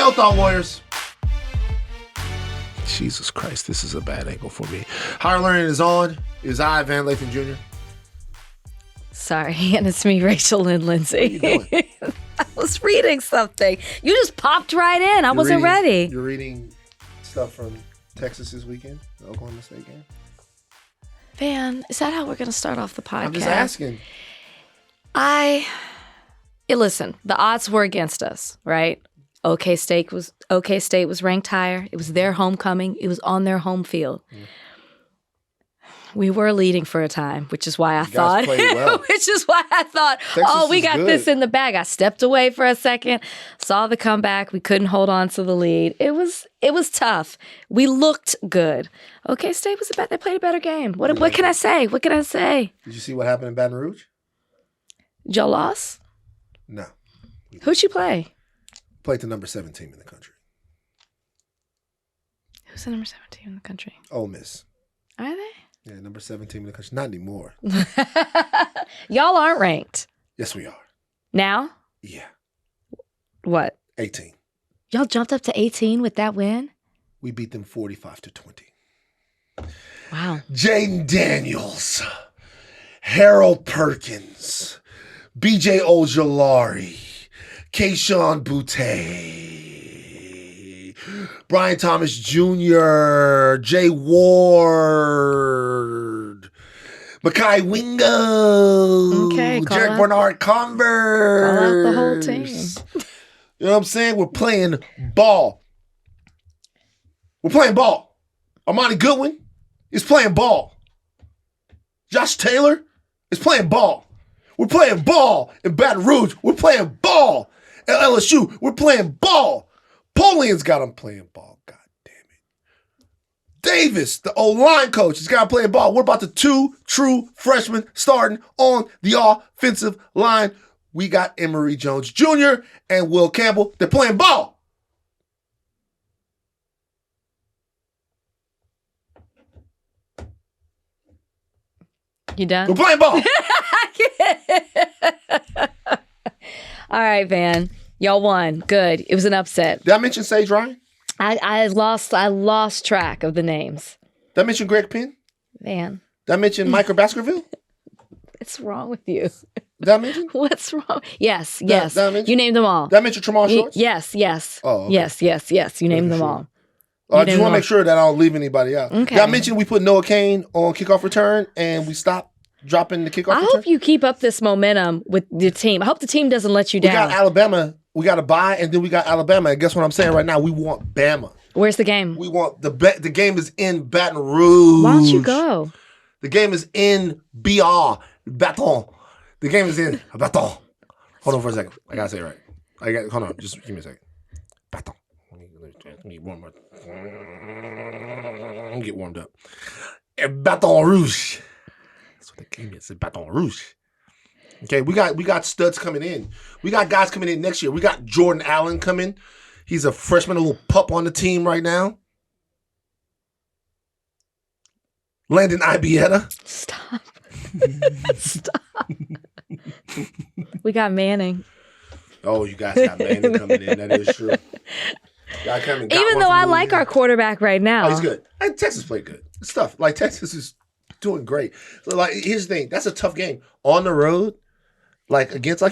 KO Thought Warriors. Jesus Christ, this is a bad angle for me. Higher Learning is on. It is I, Van Lathan Jr. Sorry, and it's me, Rachel and Lindsay. What are you doing? I was reading something. You just popped right in. I wasn't ready. You're reading stuff from Texas this weekend, the Oklahoma State game? Van, is that how we're going to start off the podcast? I'm just asking. Listen, the odds were against us, right? OK State was ranked higher. It was their homecoming. It was on their home field. We were leading for a time, which is why I thought, Texas we is got good. this in the bag. I stepped away for a second, saw the comeback. We couldn't hold on to the lead. It was tough. We looked good. OK State they played a better game. What can I say? What can I say? Did you see what happened in Baton Rouge? Y'all lost? No. Who'd you play? Played the number 7 team in the country. Who's the number 7 team in the country? Ole Miss. Are they? Yeah, number 7 team in the country. Not anymore. Y'all aren't ranked. Yes, we are. Now? Yeah. What? 18. Y'all jumped up to 18 with that win? We beat them 45-20. Wow. Jaden Daniels, Harold Perkins, BJ Ojolari, Keyshawn Boutte, Brian Thomas Jr., Jay Ward, Makai Wingo, Jared Bernard Converse. Call out the whole team. You know what I'm saying? We're playing ball. Armani Goodwin is playing ball. Josh Taylor is playing ball. We're playing ball in Baton Rouge. We're playing ball at LSU. We're playing ball. Polian's got them playing ball. God damn it. Davis, the O-line coach, has got them playing ball. What about the 2 true freshmen starting on the offensive line? We got Emory Jones Jr. and Will Campbell. They're playing ball. You done? We're playing ball. All right, Van. Y'all won. Good. It was an upset. Did I mention Sage Ryan? I lost track of the names. Did I mention Greg Penn? Van. Did I mention Micah Baskerville? What's wrong with you? Did I mention? What's wrong? Yes. Did I mention? You named them all. Did I mention Tremont Shorts? Yes. Oh, okay. Yes. You named them all. I just want to make sure that I don't leave anybody out. Okay. Did I mention we put Noah Kane on kickoff return and we stopped dropping the kickoff return? I hope you keep up this momentum with your team. I hope the team doesn't let you down. We got Alabama. We got to buy, and then we got Alabama. And guess what I'm saying right now? We want Bama. Where's the game? We want the game is in Baton Rouge. Why don't you go? The game is in BR. Baton. The game is in Baton. Hold on for a second. I got to say it right. Hold on. Just give me a second. Baton. Let me warm up. Let me get warmed up. Baton Rouge. That's what the game is. Baton Rouge. Okay, we got studs coming in. We got guys coming in next year. We got Jordan Allen coming. He's a freshman, a little pup on the team right now. Landon Ibieta. Stop. We got Manning. Oh, you guys got Manning coming in. That is true. Even though I like our quarterback right now. Oh, he's good. And Texas played good. Stuff like Texas is doing great. So, like, here's the thing. That's a tough game on the road. Like against a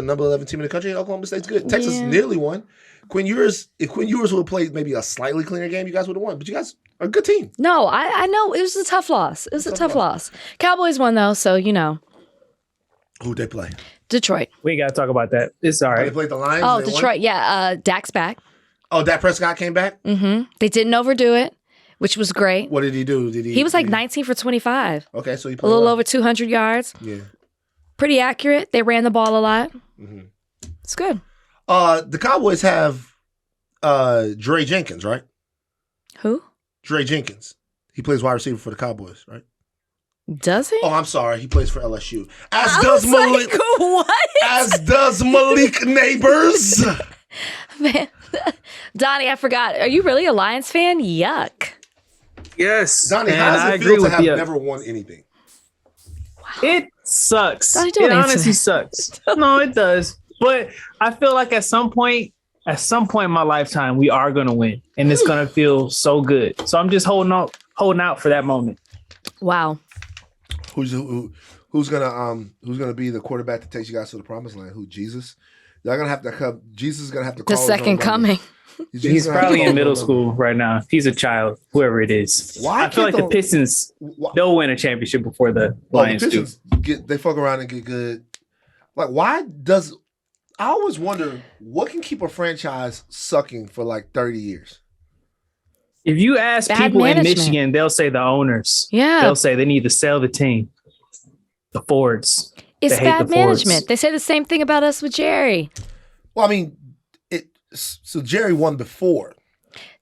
number 11 team in the country, Oklahoma State's good. Texas nearly won. If Quinn Ewers would have played maybe a slightly cleaner game, you guys would have won. But you guys are a good team. No, I know. It was a tough loss. It was a tough loss. Cowboys won, though, so you know. Who'd they play? Detroit. We got to talk about that. It's all right. They played the Lions? Oh, Detroit. Won? Yeah. Dak's back. Oh, Dak Prescott came back? Mm-hmm. They didn't overdo it, which was great. What did he do? He was like 19 for 25. Okay, so he played a little over 200 yards. Yeah. Pretty accurate. They ran the ball a lot. Mm-hmm. It's good. The Cowboys have Dre Jenkins, right? Who? Dre Jenkins. He plays wide receiver for the Cowboys, right? Does he? Oh, I'm sorry. He plays for LSU. As does Malik. What? As does Malik Neighbors. Man, Donnie, I forgot. Are you really a Lions fan? Yuck. Yes. Donnie, how does it feel to have never won anything? Wow. It sucks. Donnie, it honestly sucks. No, it does. But I feel like at some point, at some point in my lifetime, we are going to win, and it's going to feel so good. So I'm just holding out for that moment. Wow. Who's gonna be the quarterback that takes you guys to the promised land? Who? Jesus? Y'all gonna have to come. Jesus is gonna have to call The his second own coming. number. He's probably in middle school right now. He's a child, whoever it is. Why I feel like the Pistons, they'll win a championship before the Lions do. They fuck around and get good. Like, why does... I always wonder, what can keep a franchise sucking for like 30 years? If you ask Bad people management. in Michigan, they'll say the owners. Yeah. They'll say they need to sell the team. The Fords. It's They hate bad the Fords. management. They say the same thing about us with Jerry. Well, I mean, so Jerry won before.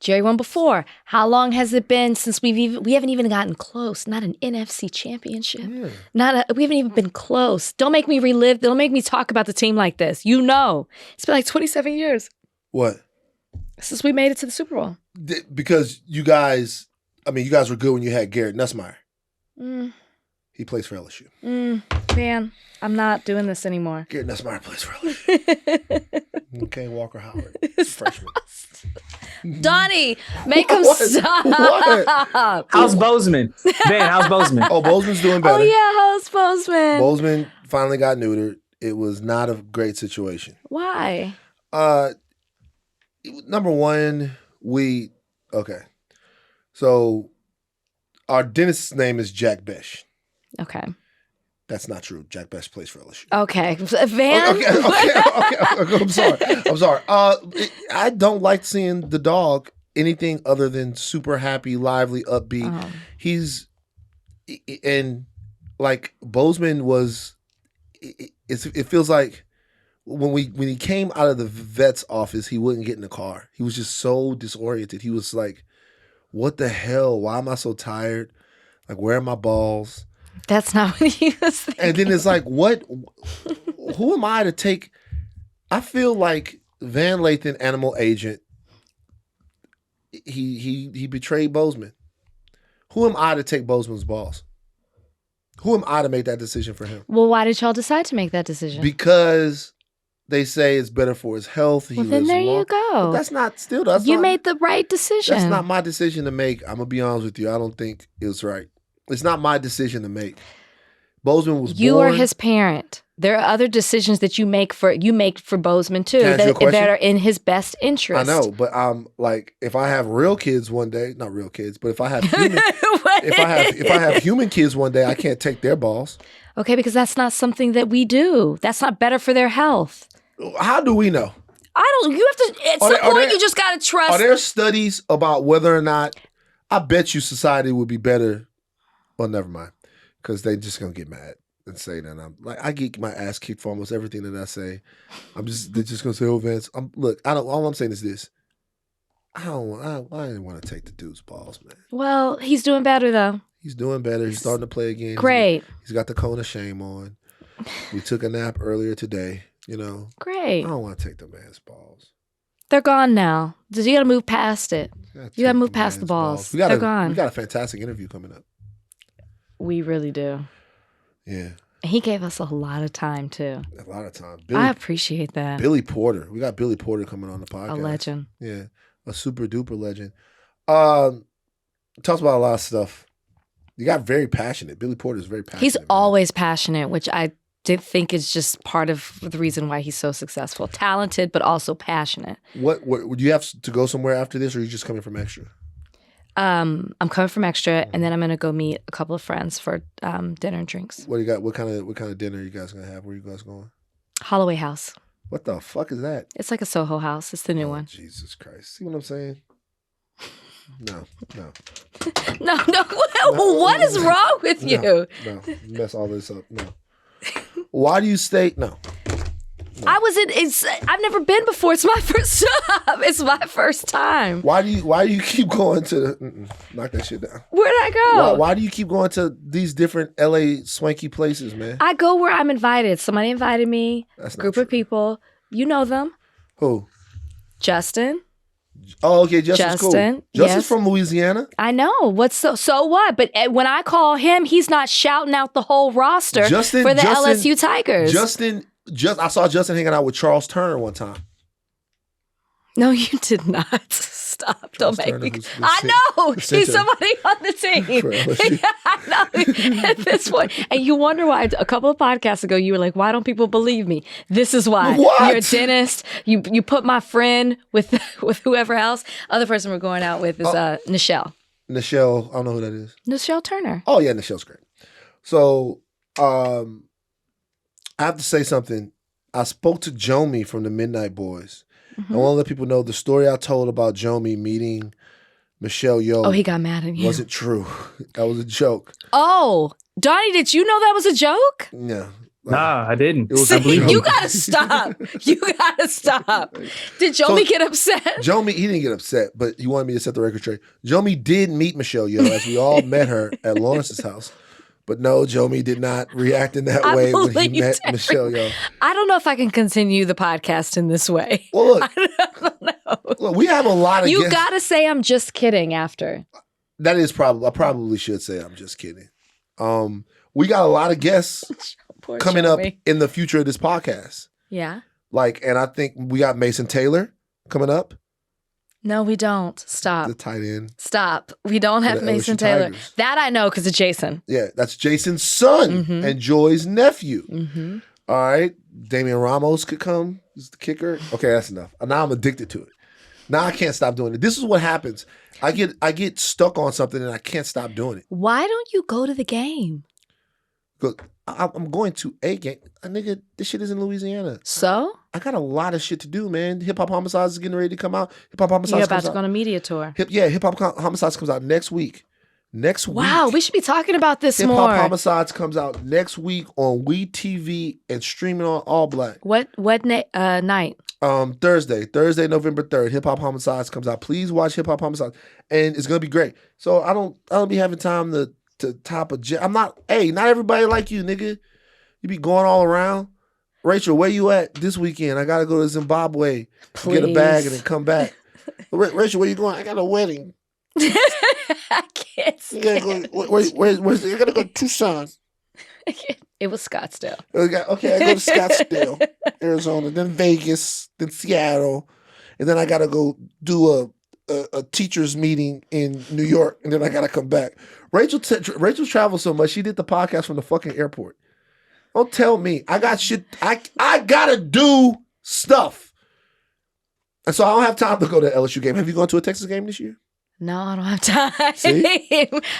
Jerry won before. How long has it been since we haven't even gotten close? Not an NFC championship. Yeah. We haven't even been close. Don't make me relive. Don't make me talk about the team like this. You know, it's been like 27 years What? since we made it to the Super Bowl. Because you guys were good when you had Garrett Nussmeier. He plays for LSU. Man, I'm not doing this anymore. Garrett Nussmeier plays for LSU. Okay, Walker Howard, freshman. Donnie, make him What? stop. What? How's Bozeman? Ben, how's Bozeman? Oh, Bozeman's doing better. Oh yeah, how's Bozeman? Bozeman finally got neutered. It was not a great situation. Why? Number one, so our dentist's name is Jack Besh. Okay. That's not true. Jack Besh plays for LSU. Okay. Van? Okay. I'm sorry. I don't like seeing the dog anything other than super happy, lively, upbeat. And like Bozeman was, it feels like when he came out of the vet's office, he wouldn't get in the car. He was just so disoriented. He was like, what the hell? Why am I so tired? Like, where are my balls? That's not what he was thinking. And then it's like, what? Who am I to take? I feel like Van Lathan, animal agent, he betrayed Bozeman. Who am I to take Bozeman's balls? Who am I to make that decision for him? Well, why did y'all decide to make that decision? Because they say it's better for his health. Well, then there you go. But that's not You made the right decision. That's not my decision to make. I'm gonna be honest with you. I don't think it was right. It's not my decision to make. Bozeman was born. You are his parent. There are other decisions that you make for Bozeman too Can I ask you a question? that are in his best interest. I know, but like if I have real kids one day, not real kids, but if I have human, if I have human kids one day, I can't take their balls. Okay, because that's not something that we do. That's not better for their health. How do we know? I don't. You have to. At some point, you just gotta trust. Are there studies about whether or not? I bet you society would be better. Well, never mind, because they just gonna get mad and say that I'm like I get my ass kicked for almost everything that I say. They're just gonna say, "Oh, Vince." Look, I don't. All I'm saying is this: I didn't want to take the dude's balls, man. Well, he's doing better though. He's doing better. He's starting to play again. Great. He's got the cone of shame on. We took a nap earlier today. Great. I don't want to take the man's balls. They're gone now. You got to move past it. You got to move past the balls. They're gone. We got a fantastic interview coming up. We really do. Yeah. He gave us a lot of time too. A lot of time. I appreciate that. Billy Porter. We got Billy Porter coming on the podcast. A legend. Yeah. A super duper legend. Talks about a lot of stuff. You got very passionate. Billy Porter is very passionate. He's always passionate, which I did think is just part of the reason why he's so successful. Talented, but also passionate. What would you have to go somewhere after this, or are you just coming from Extra? I'm coming from Extra, and then I'm gonna go meet a couple of friends for dinner and drinks. What do you got? What kind of dinner are you guys gonna have? Where are you guys going? Holloway House. What the fuck is that? It's like a Soho house. It's the new one. Jesus Christ! See what I'm saying? No. No. What is wrong with you? No, mess all this up. No. Why do you stay? No. I've never been before. It's my first job. It's my first time. Why do you keep going to knock that shit down? Where'd I go? Why do you keep going to these different LA swanky places, man? I go where I'm invited. Somebody invited me. That's not group true. of people. You know them. Who? Justin. Oh, okay. Justin's cool. Justin, Justin's yes. from Louisiana. I know. What's so what? But when I call him, he's not shouting out the whole roster for the LSU Tigers. I saw Justin hanging out with Charles Turner one time. No, you did not. Stop. Don't make Turner, me. who's I know. the He's center somebody on the team. for LSU. I know. At this point. And you wonder why a couple of podcasts ago you were like, why don't people believe me? This is why. What? You're a dentist. You put my friend with whoever else. Other person we're going out with is Nichelle. Nichelle, I don't know who that is. Nichelle Turner. Oh yeah, Nichelle's great. So I have to say something. I spoke to Jomi from the Midnight Boys. I want to let people know the story I told about Jomi meeting Michelle Yeoh. Oh, he got mad at you. Wasn't true. That was a joke. Oh, Donnie, did you know that was a joke? Yeah. Nah, I didn't. It was See, a joke. you gotta stop. You gotta stop. Did Jomi get upset? Jomi, he didn't get upset, but he wanted me to set the record straight. Jomi did meet Michelle Yeoh as we all met her at Lawrence's house. But no, Jomi did not react in that way when he met Michelle Yeoh. I don't know if I can continue the podcast in this way. Well, look, I don't know. look, we have a lot of You guests. gotta say I'm just kidding after. That is probably, I probably should say I'm just kidding. We got a lot of guests Poor coming up Jomi. in the future of this podcast. Yeah. And I think we got Mason Taylor coming up, No, we don't. Stop. the tight end. Stop. We don't have the Mason LSU Taylor. Tigers. That I know because of Jason. Yeah, that's Jason's son Mhm. and Joy's nephew. Mm-hmm. All right. Damian Ramos could come. He's the kicker. Okay, that's enough. Now I'm addicted to it. Now I can't stop doing it. This is what happens. I get stuck on something and I can't stop doing it. Why don't you go to the game? Look, I'm going to a game. Nigga, this shit is in Louisiana. So? I got a lot of shit to do, man. Hip Hop Homicides is getting ready to come out. Hip Hop Homicides You're about comes to out. go on a media tour. Hip Hop Homicides comes out next week. Wow, we should be talking about this Hip more. Hop Homicides comes out next week on WeTV and streaming on All Black. What night? Thursday, November 3rd. Hip Hop Homicides comes out. Please watch Hip Hop Homicides, and it's gonna be great. So I don't be having time to top a jet. Not everybody like you, nigga. You be going all around. Rachel, where you at this weekend? I gotta go to Zimbabwe, get a bag, and then come back. Rachel, where you going? I got a wedding. I can't You gotta stand go. Where's you gotta go to Tucson. it. was Scottsdale. Okay, I go to Scottsdale, Arizona, then Vegas, then Seattle, and then I gotta go do a teachers meeting in New York, and then I gotta come back. Rachel travels so much. She did the podcast from the fucking airport. Don't tell me. I got shit. I gotta do stuff, and so I don't have time to go to the LSU game. Have you gone to a Texas game this year? No, I don't have time. See?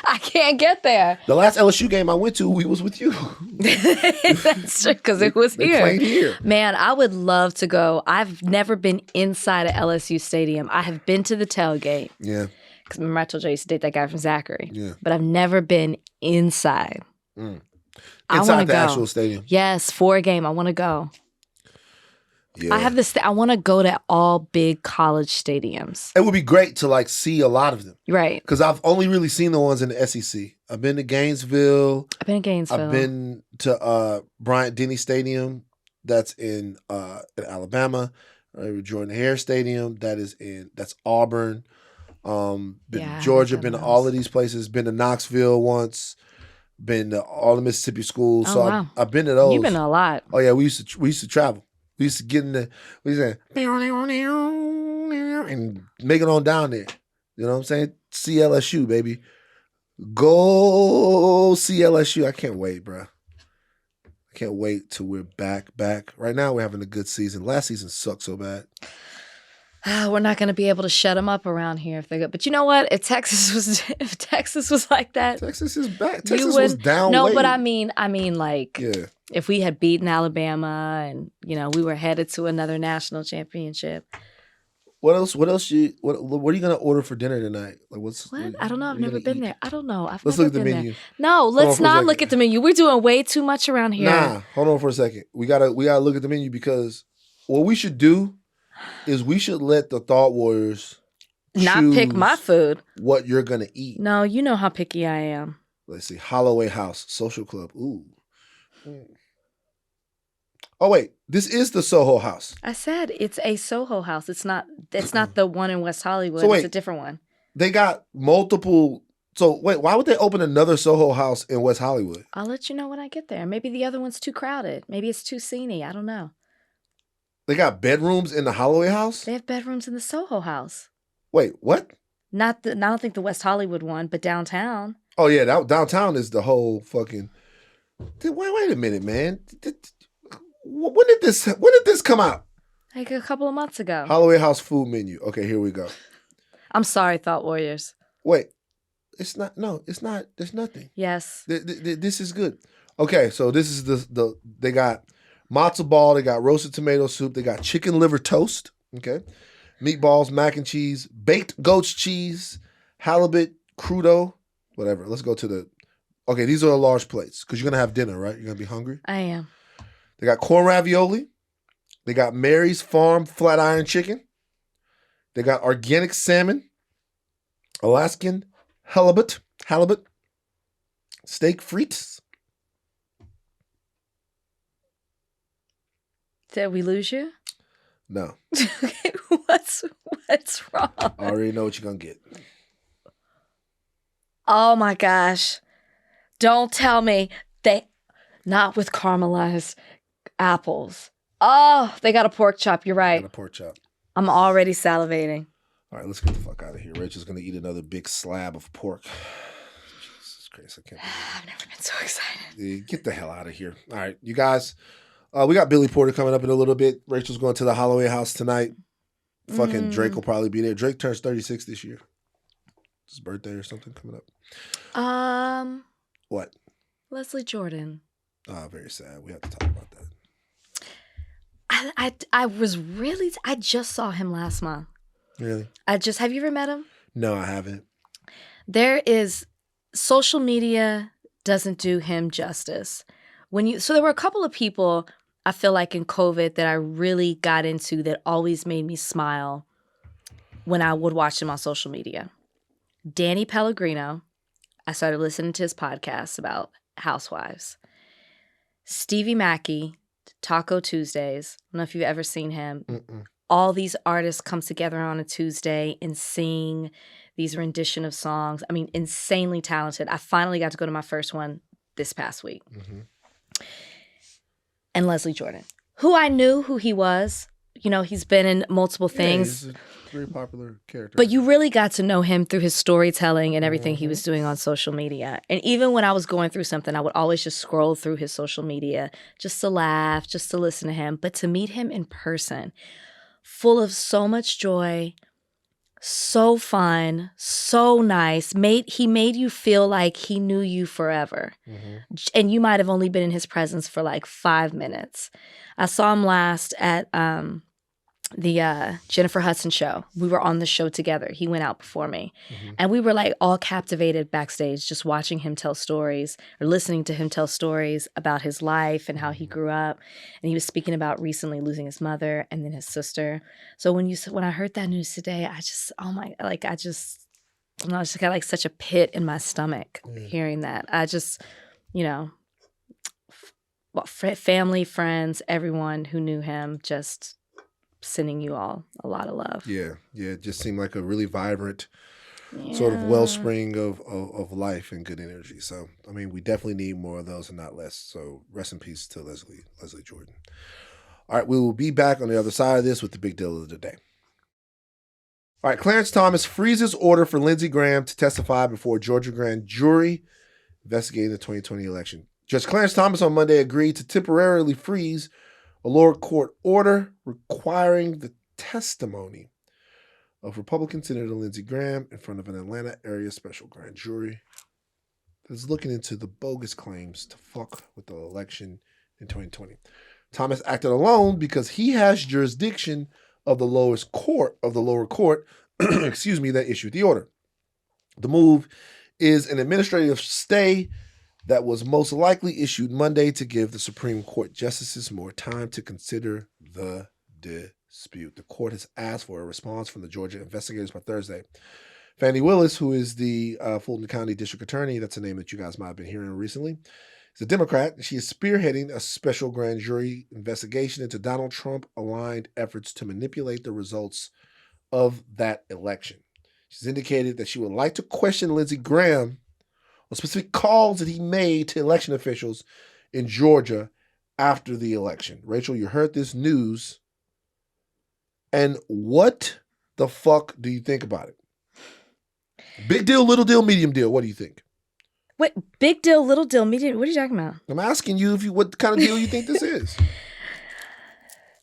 I can't get there. The last LSU game I went to, we was with you. That's true, because it was They here. played here. Man, I would love to go. I've never been inside a LSU stadium. I have been to the tailgate. Yeah. Because remember I told you I used to date that guy from Zachary. Yeah. But I've never been inside. Mm. I Inside want the to go. actual stadium. Yes, for a game. I want to go. Yeah. I have this. I want to go to all big college stadiums. It would be great to see a lot of them. Right. Because I've only really seen the ones in the SEC. I've been to Gainesville. I've been in Gainesville. I've been to Bryant-Denny Stadium. That's in Alabama. Jordan Hare Stadium. That's Auburn. Been Yeah, to Georgia. I've Been to been all those. of these places. Been to Knoxville once. Been to all the Mississippi schools. Oh, So wow. I've been to those. You've been to a lot. Oh yeah, we used to travel. We used to get in the we used to and make it on down there. You know what I'm saying? CLSU, baby. Go CLSU. I can't wait, bro. I can't wait till we're back. Right now we're having a good season. Last season sucked so bad. We're not going to be able to shut them up around here if they go. But you know what? If Texas was like that, Texas is back. you Texas was wouldn't- down. No, way. but I mean, like, Yeah. if we had beaten Alabama and we were headed to another national championship. What else? What are you gonna order for dinner tonight? What? I don't know. I've what you never gonna been eat? there. I don't know. I've Let's never look at the been menu. there. No, let's for a not second. look at the menu. We're doing way too much around here. Nah, hold on for a second. We gotta look at the menu because what we should do is we should let the Thought Warriors Not pick my choose food. what you're gonna eat. No, you know how picky I am. Let's see, Holloway House Social Club. Ooh. Oh wait, this is the Soho House. I said it's a Soho house. It's not the one in West Hollywood. So wait. It's a different one. They got multiple. So wait, why would they open another Soho House in West Hollywood? I'll let you know when I get there. Maybe the other one's too crowded. Maybe it's too sceney. I don't know. They got bedrooms in the Holloway house? They have bedrooms in the Soho house. Wait, what? I don't think the West Hollywood one, but downtown. Oh, yeah, downtown is the whole fucking... Wait a minute, man. When did this come out? Like a couple of months ago. Holloway House food menu. Okay, here we go. I'm sorry, Thought Warriors. Wait, it's not. No, it's not. There's nothing. Yes. This is good. Okay, so this is they got matzo ball. They got roasted tomato soup. They got chicken liver toast. Okay, meatballs, mac and cheese, baked goat's cheese, halibut, crudo, whatever. Let's go to the. Okay, these are the large plates because you're gonna have dinner, right? You're gonna be hungry. I am. They got corn ravioli. They got Mary's Farm flat iron chicken. They got organic salmon, Alaskan halibut, steak frites. Did we lose you? No. Okay, what's wrong? I already know what you're going to get. Oh my gosh. Don't tell me not with caramelized apples. Oh, they got a pork chop. You're right. Got a pork chop. I'm already salivating. All right, let's get the fuck out of here. Rachel's going to eat another big slab of pork. Jesus Christ, I can't believe it. I've never been so excited. Yeah, get the hell out of here. All right, you guys. We got Billy Porter coming up in a little bit. Rachel's going to the Holloway house tonight. Fucking Drake will probably be there. Drake turns 36 this year. It's his birthday or something coming up. What? Leslie Jordan. Oh, very sad. We have to talk about that. I just saw him last month. Really? Have you ever met him? No, I haven't. Social media doesn't do him justice. So there were a couple of people I feel like in COVID that I really got into that always made me smile when I would watch them on social media. Danny Pellegrino, I started listening to his podcast about housewives. Stevie Mackey, Taco Tuesdays. I don't know if you've ever seen him. Mm-mm. All these artists come together on a Tuesday and sing these rendition of songs. I mean, insanely talented. I finally got to go to my first one this past week. Mm-hmm. And Leslie Jordan, who I knew who he was. You know, he's been in multiple things. He's a very popular character. But you really got to know him through his storytelling and everything he was doing on social media. And even when I was going through something, I would always just scroll through his social media just to laugh, just to listen to him. But to meet him in person, full of so much joy, so fun, so nice. He made you feel like he knew you forever. Mm-hmm. And you might have only been in his presence for like 5 minutes. I saw him last at the Jennifer Hudson show. We were on the show together. He went out before me. Mm-hmm. And we were like all captivated backstage, just watching him tell stories or listening to him tell stories about his life and how he grew up. And he was speaking about recently losing his mother and then his sister. So when I heard that news today, I just got like such a pit in my stomach hearing that. I just, family, friends, everyone who knew him, just sending you all a lot of love. Yeah. It just seemed like a really vibrant sort of wellspring of life and good energy. So, I mean, we definitely need more of those and not less. So rest in peace to Leslie Jordan. All right, we will be back on the other side of this with the big deal of the day. All right, Clarence Thomas freezes order for Lindsey Graham to testify before Georgia grand jury investigating the 2020 election. Judge Clarence Thomas on Monday agreed to temporarily freeze a lower court order requiring the testimony of Republican Senator Lindsey Graham in front of an Atlanta area special grand jury that is looking into the bogus claims to fuck with the election in 2020. Thomas acted alone because he has jurisdiction of the lower court, that issued the order. The move is an administrative stay that was most likely issued Monday to give the Supreme Court justices more time to consider the dispute. The court has asked for a response from the Georgia investigators by Thursday. Fannie Willis, who is the Fulton County District Attorney, that's a name that you guys might have been hearing recently, is a Democrat. She is spearheading a special grand jury investigation into Donald Trump-aligned efforts to manipulate the results of that election. She's indicated that she would like to question Lindsey Graham on specific calls that he made to election officials in Georgia after the election. Rachel, you heard this news And what the fuck do you think about it? Big deal, little deal, medium deal. What do you think? What big deal, little deal, medium? What are you talking about? I'm asking you what kind of deal you think this is.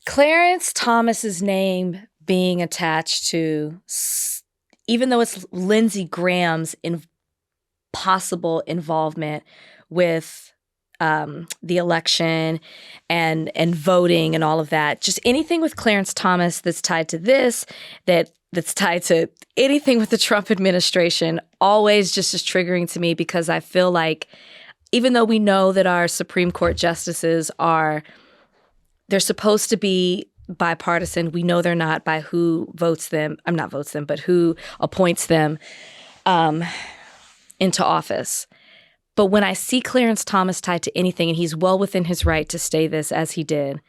Clarence Thomas's name being attached to, even though it's Lindsey Graham's possible involvement with the election and voting and all of that, just anything with Clarence Thomas that's tied to this, that's tied to anything with the Trump administration, always just is triggering to me, because I feel like even though we know that our Supreme Court justices they're supposed to be bipartisan, we know they're not by who votes them. Not votes them, but who appoints them into office. But when I see Clarence Thomas tied to anything, and he's well within his right to stay this as he did,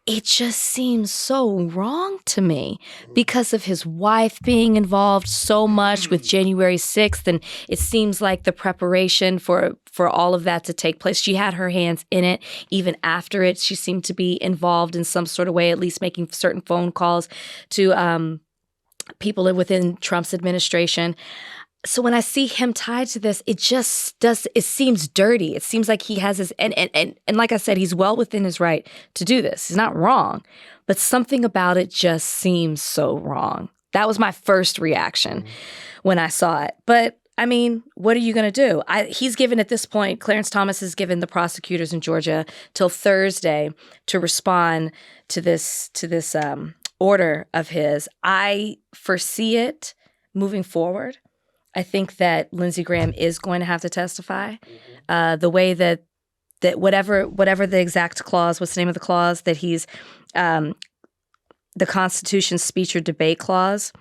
it just seems so wrong to me because of his wife being involved so much with January 6th. And it seems like the preparation for all of that to take place, she had her hands in it. Even after it, she seemed to be involved in some sort of way, at least making certain phone calls to people within Trump's administration. So when I see him tied to this, it seems dirty. It seems like he has his, and like I said, he's well within his right to do this. He's not wrong, but something about it just seems so wrong. That was my first reaction when I saw it. But I mean, what are you going to do? He's given at this point, Clarence Thomas has given the prosecutors in Georgia till Thursday to respond to this order of his. I foresee it moving forward. I think that Lindsey Graham is going to have to testify. The way that whatever the exact clause, what's the name of the clause that he's, the Constitution's speech or debate clause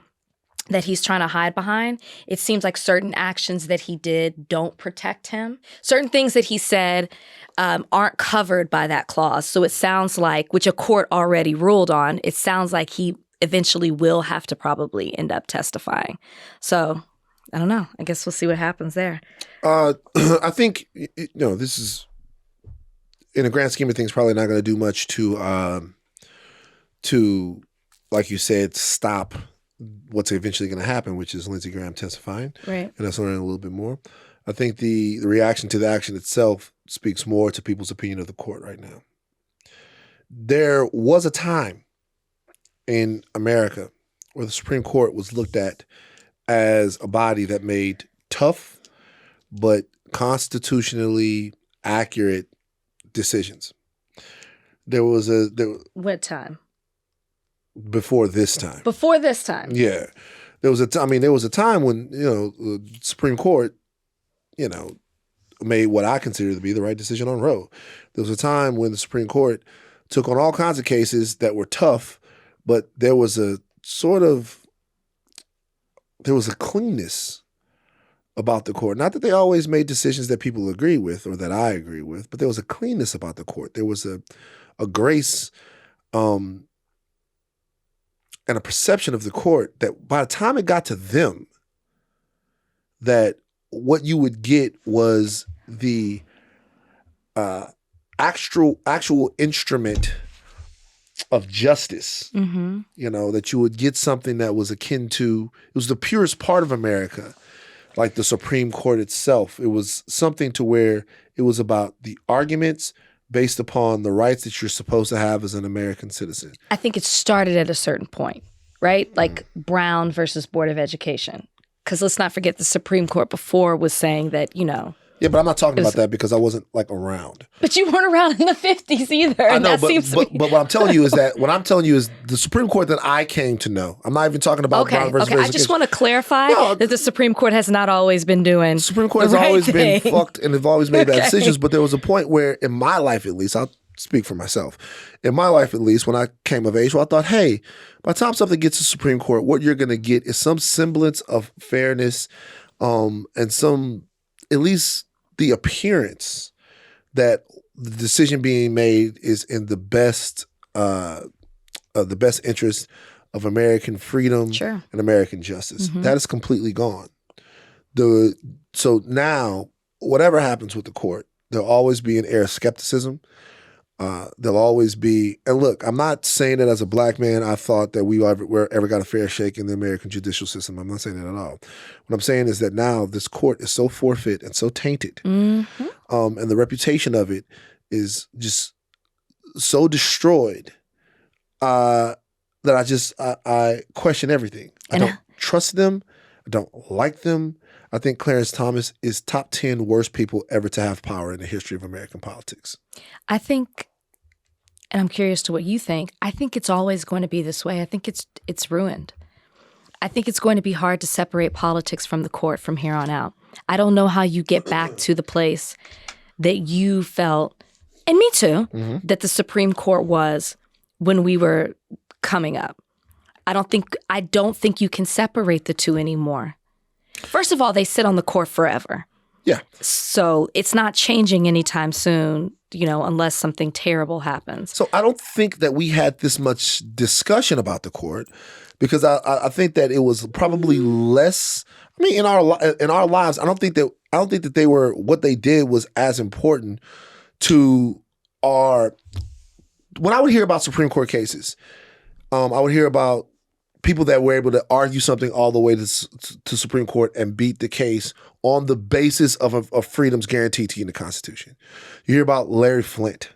that he's trying to hide behind, it seems like certain actions that he did don't protect him. Certain things that he said aren't covered by that clause. So it sounds like, which a court already ruled on, it sounds like he eventually will have to probably end up testifying. So I don't know. I guess we'll see what happens there. I think, this is, in the grand scheme of things, probably not going to do much to, like you said, stop what's eventually going to happen, which is Lindsey Graham testifying. Right. And that's learning a little bit more. I think the reaction to the action itself speaks more to people's opinion of the court right now. There was a time in America where the Supreme Court was looked at as a body that made tough but constitutionally accurate decisions. What time? Before this time. Before this time. Yeah. There was a time when, the Supreme Court, made what I consider to be the right decision on Roe. There was a time when the Supreme Court took on all kinds of cases that were tough, but there was a cleanness about the court. Not that they always made decisions that people agree with or that I agree with, but there was a cleanness about the court. There was a grace and a perception of the court that by the time it got to them, that what you would get was the actual instrument of justice, that you would get something that was akin to, it was the purest part of America, like the Supreme Court itself. It was something to where it was about the arguments based upon the rights that you're supposed to have as an American citizen. I think it started at a certain point, right? Like Brown versus Board of Education. Because let's not forget the Supreme Court before was saying that, Yeah, but I'm not talking about that because I wasn't around. But you weren't around in the 50s either. I know, but what I'm telling you is the Supreme Court that I came to know. I'm not even talking about Brown versus I just want to clarify that the Supreme Court has not always been doing. The Supreme Court has always been fucked and have always made bad decisions. But there was a point where, in my life at least, I'll speak for myself. In my life at least, when I came of age, I thought, hey, by the time something gets to the Supreme Court, what you're going to get is some semblance of fairness, and some, at least the appearance that the decision being made is in the best interest of American freedom and American justice. That is completely gone. So now, whatever happens with the court, there'll always be an air of skepticism. There'll always be, and look, I'm not saying that as a black man, I thought that we ever got a fair shake in the American judicial system. I'm not saying that at all. What I'm saying is that now this court is so forfeit and so tainted, and the reputation of it is just so destroyed that I question everything. I don't trust them. I don't like them. I think Clarence Thomas is top 10 worst people ever to have power in the history of American politics. I think, and I'm curious to what you think, I think it's always going to be this way. I think it's ruined. I think it's going to be hard to separate politics from the court from here on out. I don't know how you get back to the place that you felt, and me too, that the Supreme Court was when we were coming up. I don't think you can separate the two anymore. First of all, they sit on the court forever. Yeah. So it's not changing anytime soon, unless something terrible happens. So I don't think that we had this much discussion about the court because I think that it was probably less. I mean, in our lives, I don't think that they were, what they did was as important to our. When I would hear about Supreme Court cases, I would hear about people that were able to argue something all the way to Supreme Court and beat the case on the basis of freedoms guaranteed to you in the Constitution. You hear about Larry Flint.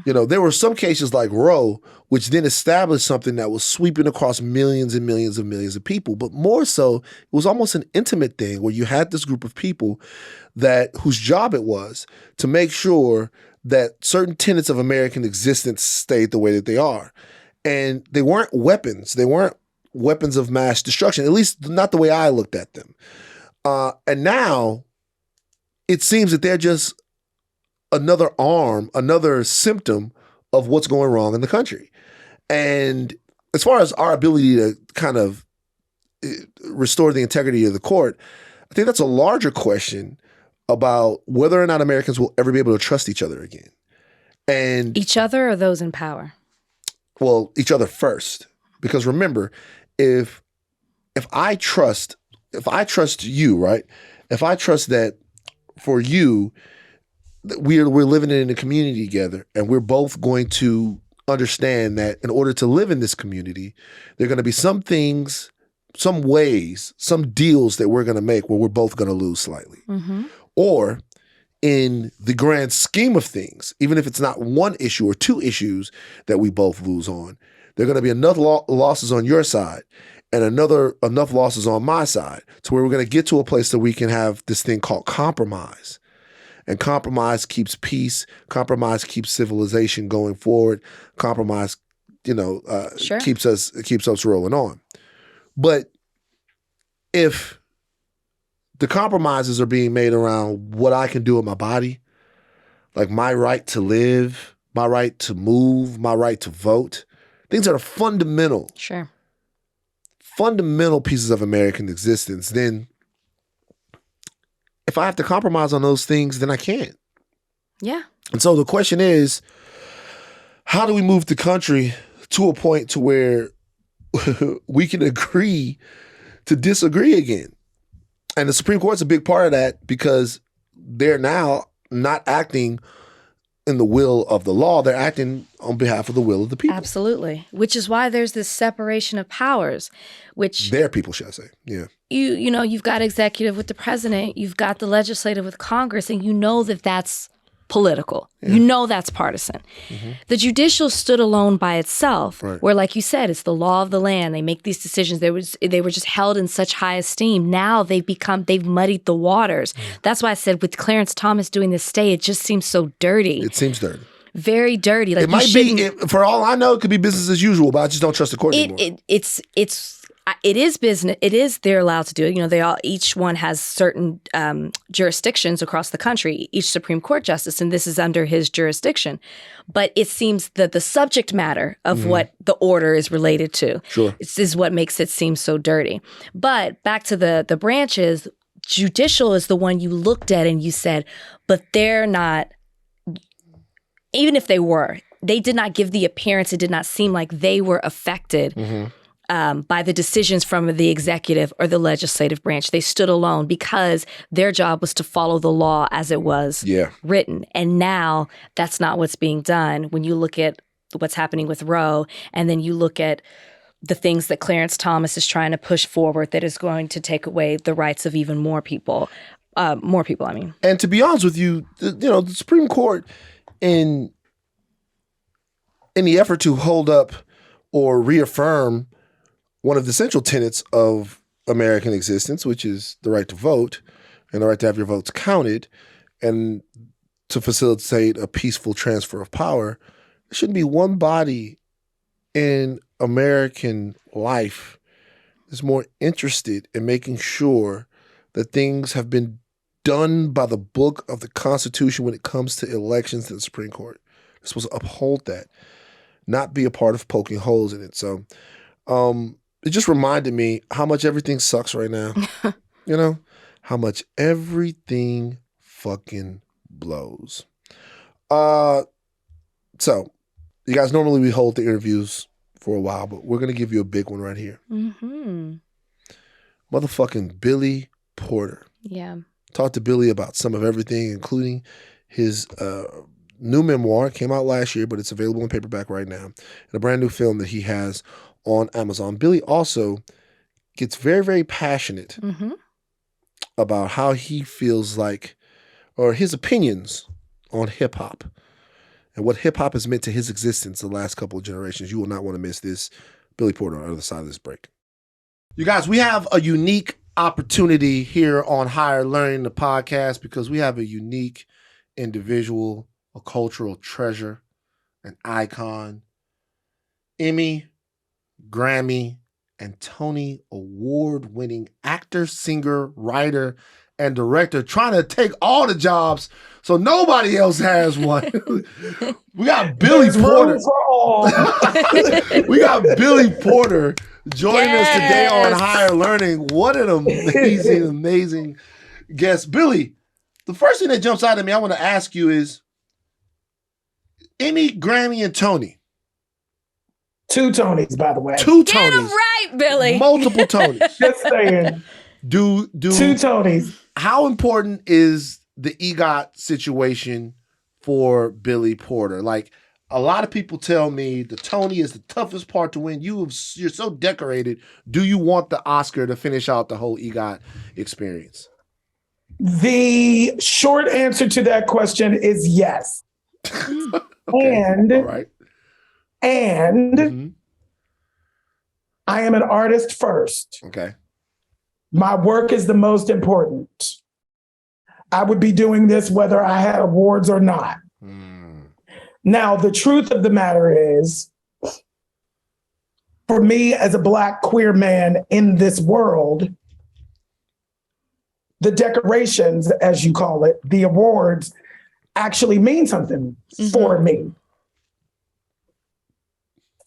There were some cases like Roe, which then established something that was sweeping across millions and millions and millions of people. But more so, it was almost an intimate thing where you had this group of people whose job it was to make sure that certain tenets of American existence stayed the way that they are. And they weren't weapons. They weren't weapons of mass destruction, at least not the way I looked at them. And now it seems that they're just another arm, another symptom of what's going wrong in the country. And as far as our ability to kind of restore the integrity of the court, I think that's a larger question about whether or not Americans will ever be able to trust each other again. And each other or those in power? Well, each other first. Because remember, if I trust you, right? If I trust that for you, that we're living in a community together, and we're both going to understand that in order to live in this community, there are going to be some things, some ways, some deals that we're going to make where we're both going to lose slightly. Or in the grand scheme of things, even if it's not one issue or two issues that we both lose on, there are going to be enough losses on your side and enough losses on my side to where we're going to get to a place that we can have this thing called compromise. And compromise keeps peace. Compromise keeps civilization going forward. Compromise, keeps us rolling on. But if the compromises are being made around what I can do with my body, like my right to live, my right to move, my right to vote, things that are fundamental pieces of American existence, then if I have to compromise on those things, then I can't. Yeah. And so the question is, how do we move the country to a point to where we can agree to disagree again? And the Supreme Court's a big part of that because they're now not acting in the will of the law. They're acting on behalf of the will of the people. Absolutely. Which is why there's this separation of powers, which their people, should I say. Yeah. You've got executive with the president, you've got the legislative with Congress, and you know that that's political. Yeah. You know that's partisan. The judicial stood alone by itself, where, like you said, it's the law of the land. They make these decisions. They were just held in such high esteem. Now they've muddied the waters. That's why I said with Clarence Thomas doing this stay, it just seems so dirty. It seems dirty. Very dirty. Like it might be, for all I know, it could be business as usual, but I just don't trust the court anymore. It is business. It is. They're allowed to do it. Each one has certain jurisdictions across the country. Each Supreme Court justice, and this is under his jurisdiction. But it seems that the subject matter of what the order is related to is what makes it seem so dirty. But back to the branches, judicial is the one you looked at and you said, but they're not. Even if they were, they did not give the appearance. It did not seem like they were affected. by the decisions from the executive or the legislative branch. They stood alone because their job was to follow the law as it was written. And now that's not what's being done. When you look at what's happening with Roe, and then you look at the things that Clarence Thomas is trying to push forward that is going to take away the rights of even more people. I mean. And to be honest with you, the Supreme Court, in the effort to hold up or reaffirm one of the central tenets of American existence, which is the right to vote and the right to have your votes counted, and to facilitate a peaceful transfer of power, there shouldn't be one body in American life that's more interested in making sure that things have been done by the book of the Constitution when it comes to elections to the Supreme Court. They're supposed to uphold that, not be a part of poking holes in it. So it just reminded me how much everything sucks right now. How much everything fucking blows. So you guys, normally we hold the interviews for a while, but we're going to give you a big one right here. Mm-hmm. Motherfucking Billy Porter. Yeah. Talked to Billy about some of everything, including his new memoir. It came out last year, but it's available in paperback right now. And a brand new film that he has on Amazon. Billy also gets very, very passionate about how he feels like, or his opinions on hip hop and what hip hop has meant to his existence the last couple of generations. You will not want to miss this. Billy Porter on the other side of this break. You guys, we have a unique opportunity here on Higher Learning, the podcast, because we have a unique individual, a cultural treasure, an icon, Emmy, Grammy, and Tony award-winning actor, singer, writer, and director, trying to take all the jobs so nobody else has one. We got Billy Porter. We got Billy Porter joining us today on Higher Learning. What an amazing, amazing guest. Billy, the first thing that jumps out at me I want to ask you is Emmy, Grammy, and Tony. 2 Tonys, by the way. 2 Tonys. Get him right, Billy. Multiple Tonys. Just saying. 2 Tonys. How important is the EGOT situation for Billy Porter? Like, a lot of people tell me the Tony is the toughest part to win. You're so decorated. Do you want the Oscar to finish out the whole EGOT experience? The short answer to that question is yes. Okay. All right. And I am an artist first. Okay. My work is the most important. I would be doing this whether I had awards or not. Now, the truth of the matter is, for me as a Black queer man in this world, the decorations, as you call it, the awards, actually mean something for me.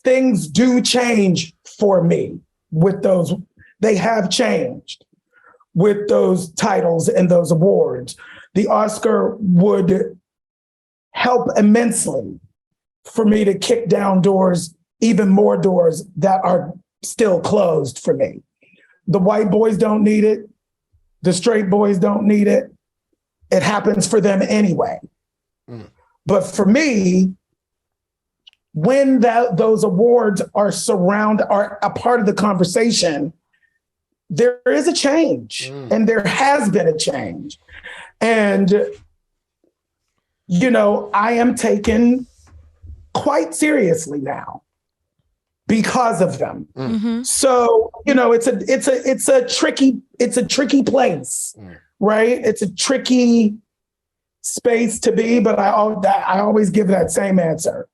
Things do change for me with those. They have changed with those titles and those awards. The Oscar would help immensely for me to kick down doors, even more doors that are still closed for me. The white boys don't need it. The straight boys don't need it. It happens for them anyway. But for me, when those awards are a part of the conversation, there is a change, and there has been a change. And, I am taken quite seriously now because of them. So, it's a tricky place, right? It's a tricky space to be, but I always give that same answer.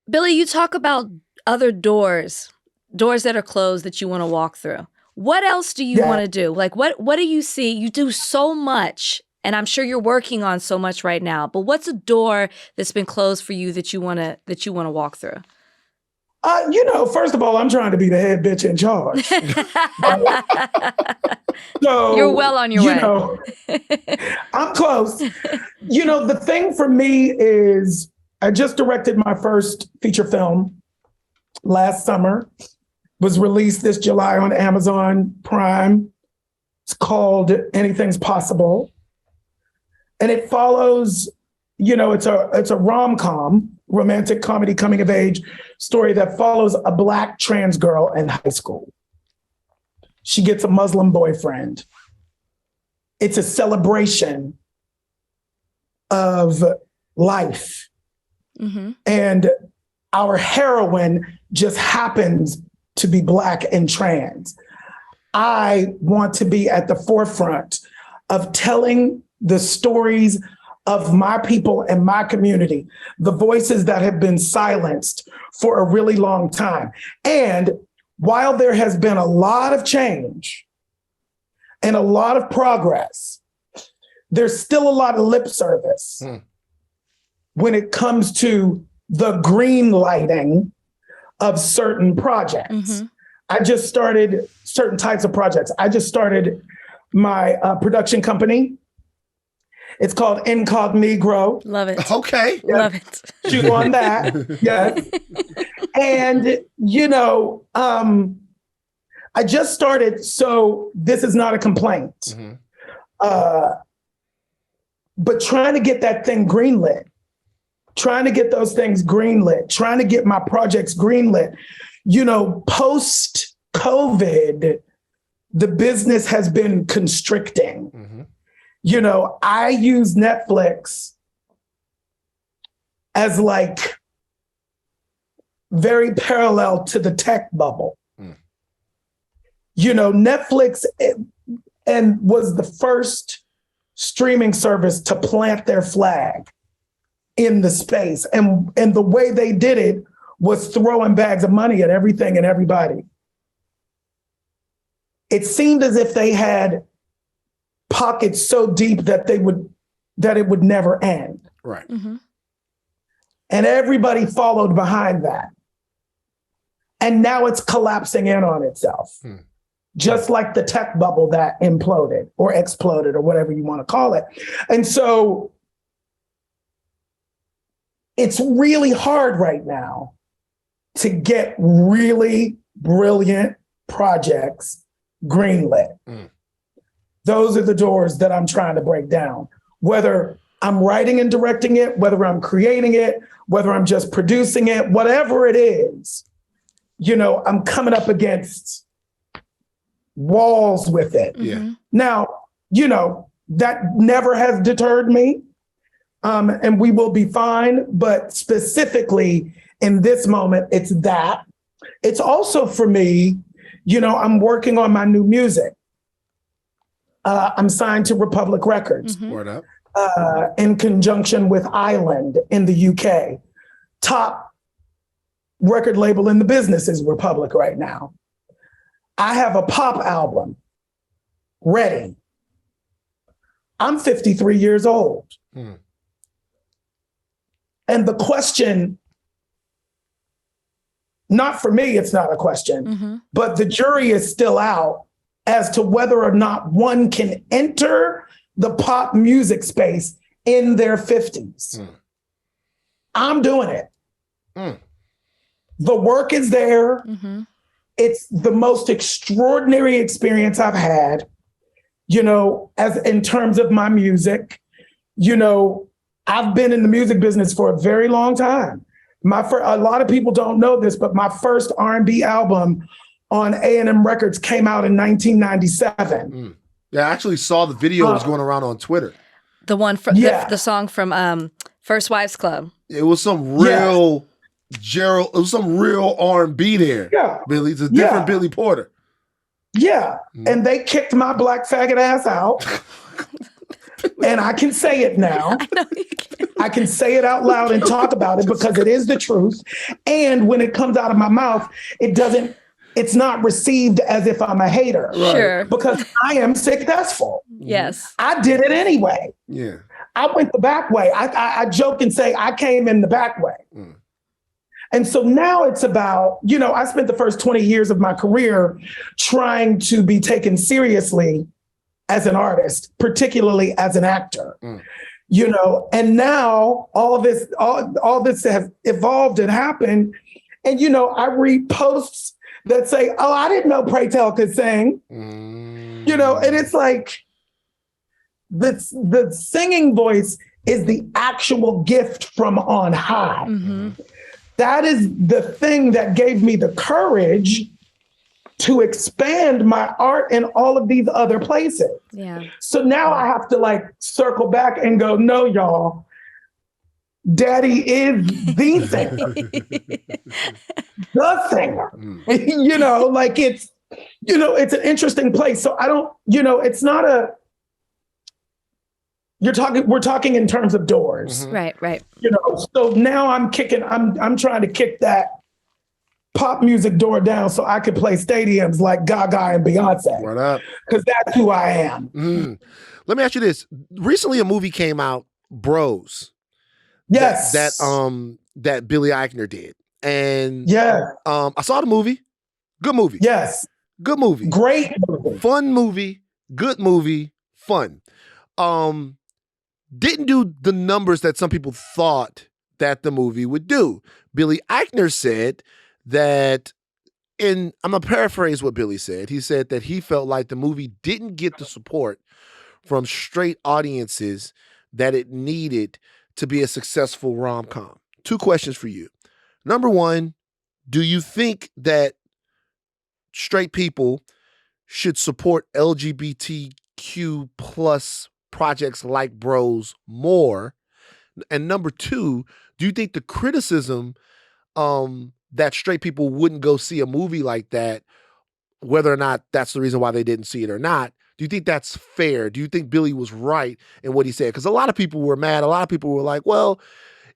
Billy, you talk about other doors that are closed that you want to walk through. What else do you want to do? Like, what do you see? You do so much, and I'm sure you're working on so much right now, but what's a door that's been closed for you that you want to walk through? First of all, I'm trying to be the head bitch in charge. So, you're well on your way. I'm close. The thing for me is I just directed my first feature film last summer. was released this July on Amazon Prime. It's called Anything's Possible. And it follows, it's a rom-com, romantic comedy coming of age story that follows a Black trans girl in high school. She gets a Muslim boyfriend. It's a celebration of life. Mm-hmm. And our heroine just happens to be Black and trans. I want to be at the forefront of telling the stories of my people and my community, the voices that have been silenced for a really long time. And while there has been a lot of change and a lot of progress, there's still a lot of lip service when it comes to the green lighting of certain projects. Mm-hmm. I just started certain types of projects. I just started my production company. It's called Incognegro. Love it. Okay. Yeah. Love it. Chew on that. Yes. And, I just started, so this is not a complaint. Mm-hmm. But trying to get that thing greenlit, trying to get those things greenlit, trying to get my projects greenlit, post-COVID, the business has been constricting. Mm-hmm. I use Netflix as like very parallel to the tech bubble. Mm. Netflix and was the first streaming service to plant their flag in the space. And the way they did it was throwing bags of money at everything and everybody. It seemed as if they had pockets so deep that it would never end. Right. Mm-hmm. And everybody followed behind that. And now it's collapsing in on itself. Just like the tech bubble that imploded or exploded or whatever you want to call it. And so it's really hard right now to get really brilliant projects greenlit. Those are the doors that I'm trying to break down. Whether I'm writing and directing it, whether I'm creating it, whether I'm just producing it, whatever it is, I'm coming up against walls with it. Yeah. Now, that never has deterred me, and we will be fine. But specifically in this moment, it's that. It's also for me, I'm working on my new music. I'm signed to Republic Records. Mm-hmm. Word up. In conjunction with Island in the UK. Top record label in the business is Republic right now. I have a pop album ready. I'm 53 years old. And the question, not for me, it's not a question, but the jury is still out as to whether or not one can enter the pop music space in their 50s. I'm doing it. The work is there. It's the most extraordinary experience I've had, as in terms of my music. I've been in the music business for a very long time. A lot of people don't know this, but my first R&B album on A&M Records came out in 1997. Yeah, I actually saw the video that was going around on Twitter. The one from the song from First Wives Club. It was some real Gerald. It was some real R&B there. Yeah, Billy. It's a different Billy Porter. Yeah, and they kicked my black faggot ass out. And I can say it now. I know you can. I can say it out loud and talk about it because it is the truth. And when it comes out of my mouth, it's not received as if I'm a hater. Sure. Because I am successful. Yes. I did it anyway. Yeah. I went the back way. I joke and say I came in the back way. And so now it's about, I spent the first 20 years of my career trying to be taken seriously as an artist, particularly as an actor. And now all this has evolved and happened. And, I read posts that say, oh, I didn't know Pray Tell could sing. You know, and it's like the singing voice is the actual gift from on high. That is the thing that gave me the courage to expand my art in all of these other places. Yeah. So now I have to like circle back and go, no, y'all, Daddy is the singer. The singer. You know, like it's, you know, it's an interesting place. So I don't, you know, it's not we're talking in terms of doors. Right. You know, so now I'm trying to kick that pop music door down so I could play stadiums like Gaga and Beyonce. What up? Because that's who I am. Let me ask you this. Recently a movie came out, Bros. Yes. That Billy Eichner did. And I saw the movie. Good movie. Yes. Good movie. Great movie. Fun movie. Good movie. Fun. Didn't do the numbers that some people thought that the movie would do. Billy Eichner said that, I'm going to paraphrase what Billy said. He said that he felt like the movie didn't get the support from straight audiences that it needed to be a successful rom-com. 2 questions for you. Number 1, do you think that straight people should support LGBTQ plus projects like Bros more? And number 2, do you think the criticism that straight people wouldn't go see a movie like that, whether or not that's the reason why they didn't see it or not, do you think that's fair? Do you think Billy was right in what he said? Because a lot of people were mad. A lot of people were like, well,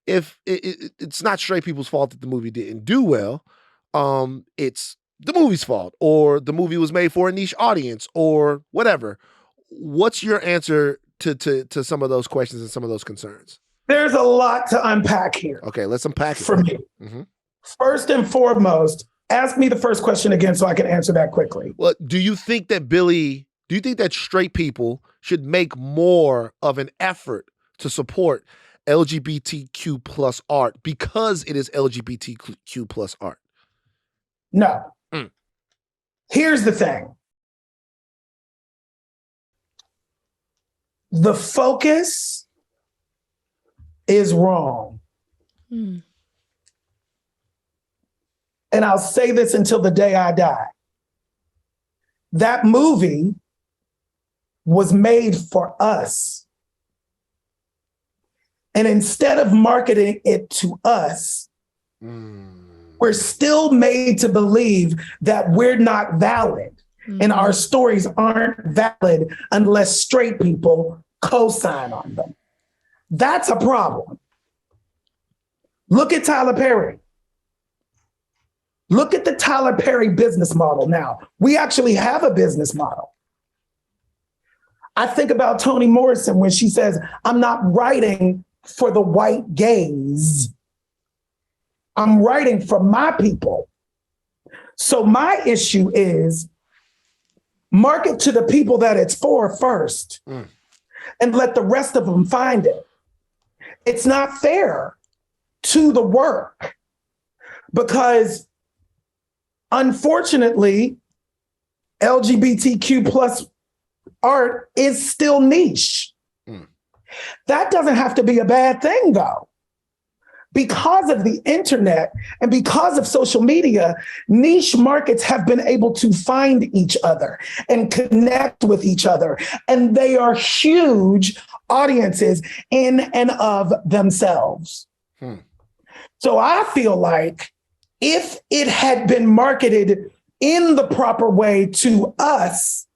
if it's not straight people's fault that the movie didn't do well, it's the movie's fault, or the movie was made for a niche audience, or whatever. What's your answer to some of those questions and some of those concerns? There's a lot to unpack here. Okay, let's unpack it. For me. First and foremost, ask me the first question again so I can answer that quickly. Well, do you think that straight people should make more of an effort to support LGBTQ plus art because it is LGBTQ plus art? No. Here's the thing. The focus is wrong. And I'll say this until the day I die. That movie was made for us. And instead of marketing it to us, we're still made to believe that we're not valid and our stories aren't valid unless straight people co-sign on them. That's a problem. Look at Tyler Perry. Look at the Tyler Perry business model now. We actually have a business model. I think about Toni Morrison when she says, I'm not writing for the white gays. I'm writing for my people. So my issue is market to the people that it's for first and let the rest of them find it. It's not fair to the work because unfortunately, LGBTQ plus art is still niche. That doesn't have to be a bad thing though. Because of the internet and because of social media, niche markets have been able to find each other and connect with each other. And they are huge audiences in and of themselves. So I feel like if it had been marketed in the proper way to us,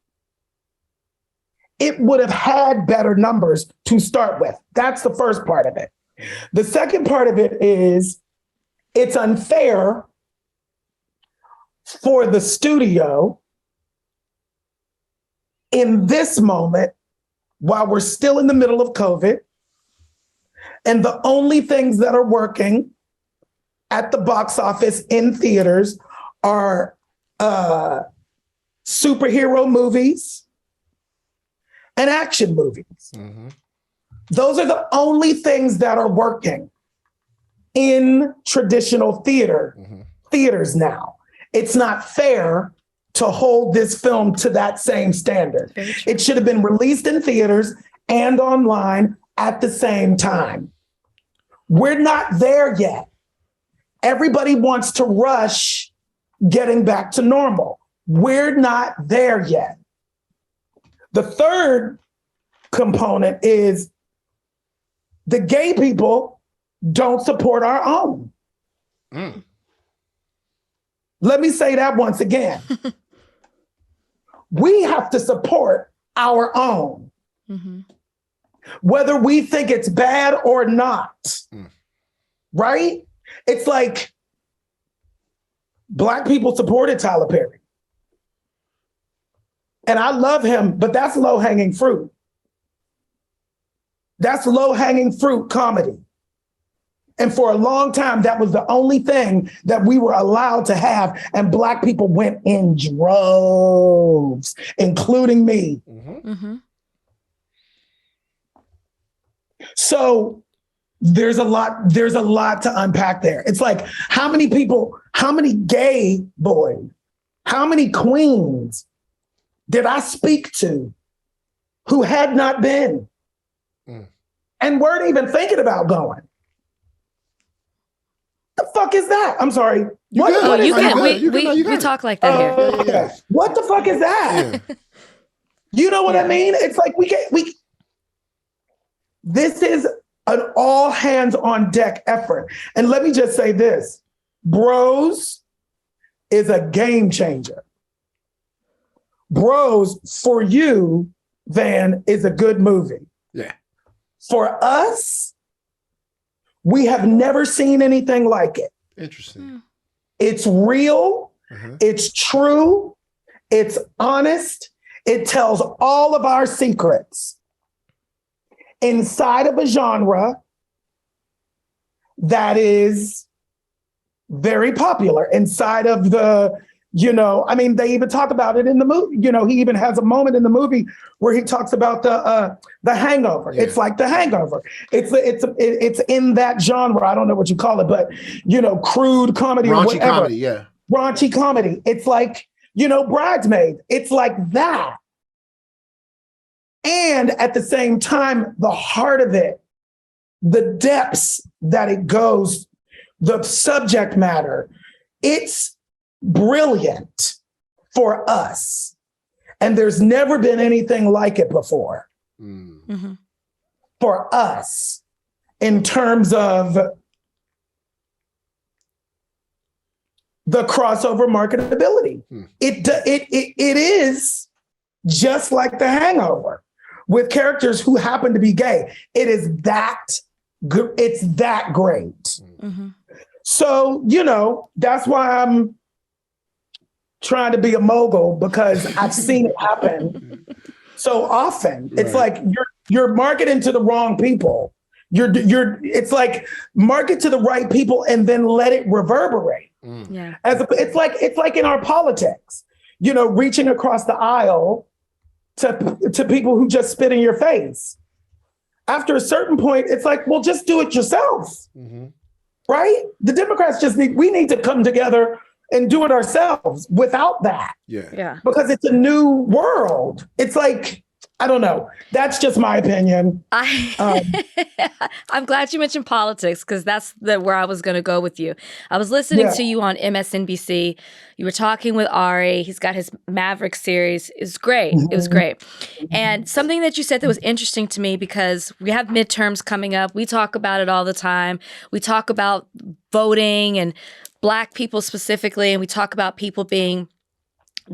it would have had better numbers to start with. That's the first part of it. The second part of it is it's unfair for the studio in this moment while we're still in the middle of COVID and the only things that are working at the box office in theaters are superhero movies and action movies. Those are the only things that are working in traditional theaters now. it's not fair to hold this film to that same standard. It should have been released in theaters and online at the same time. We're not there yet. Everybody wants to rush getting back to normal. We're not there yet. The third component is the gay people don't support our own. Let me say that once again. We have to support our own, whether we think it's bad or not, right? It's like Black people supported Tyler Perry. And I love him, but that's low-hanging fruit. That's low-hanging fruit comedy. And for a long time, that was the only thing that we were allowed to have. And Black people went in droves, including me. So there's a lot to unpack there. It's like, how many people, how many gay boys, how many queens did I speak to who had not been and weren't even thinking about going? The fuck is that? I'm sorry. We talk like that here. Okay. What the fuck is that? You know what I mean? It's like this is an all hands on deck effort. And let me just say this, Bros is a game changer. Bros, for you, Van, is a good movie. Yeah. For us, we have never seen anything like it. Interesting. It's real. It's true. It's honest. It tells all of our secrets inside of a genre that is very popular, inside of the, they even talk about it in the movie. He even has a moment in the movie where he talks about the Hangover. Yeah. It's like the Hangover. It's in that genre. I don't know what you call it, but crude comedy, raunchy or whatever. Comedy, yeah. Raunchy comedy. It's like Bridesmaids. It's like that. And at the same time, the heart of it, the depths that it goes, the subject matter, it's brilliant for us. And there's never been anything like it before for us in terms of the crossover marketability. It is just like The Hangover with characters who happen to be gay. It's that great. So, that's why I'm trying to be a mogul, because I've seen it happen so often. It's like you're marketing to the wrong people. It's like market to the right people and then let it reverberate. Yeah. It's like in our politics, reaching across the aisle to people who just spit in your face. After a certain point, it's like, well, just do it yourself. Right? The Democrats we need to come together and do it ourselves without that. Yeah. Because it's a new world. It's like, I don't know. That's just my opinion. I'm glad you mentioned politics, because that's where I was going to go with you. I was listening to you on MSNBC. You were talking with Ari. He's got his Maverick series. It was great. It was great. And something that you said that was interesting to me, because we have midterms coming up. We talk about it all the time. We talk about voting and Black people specifically, and we talk about people being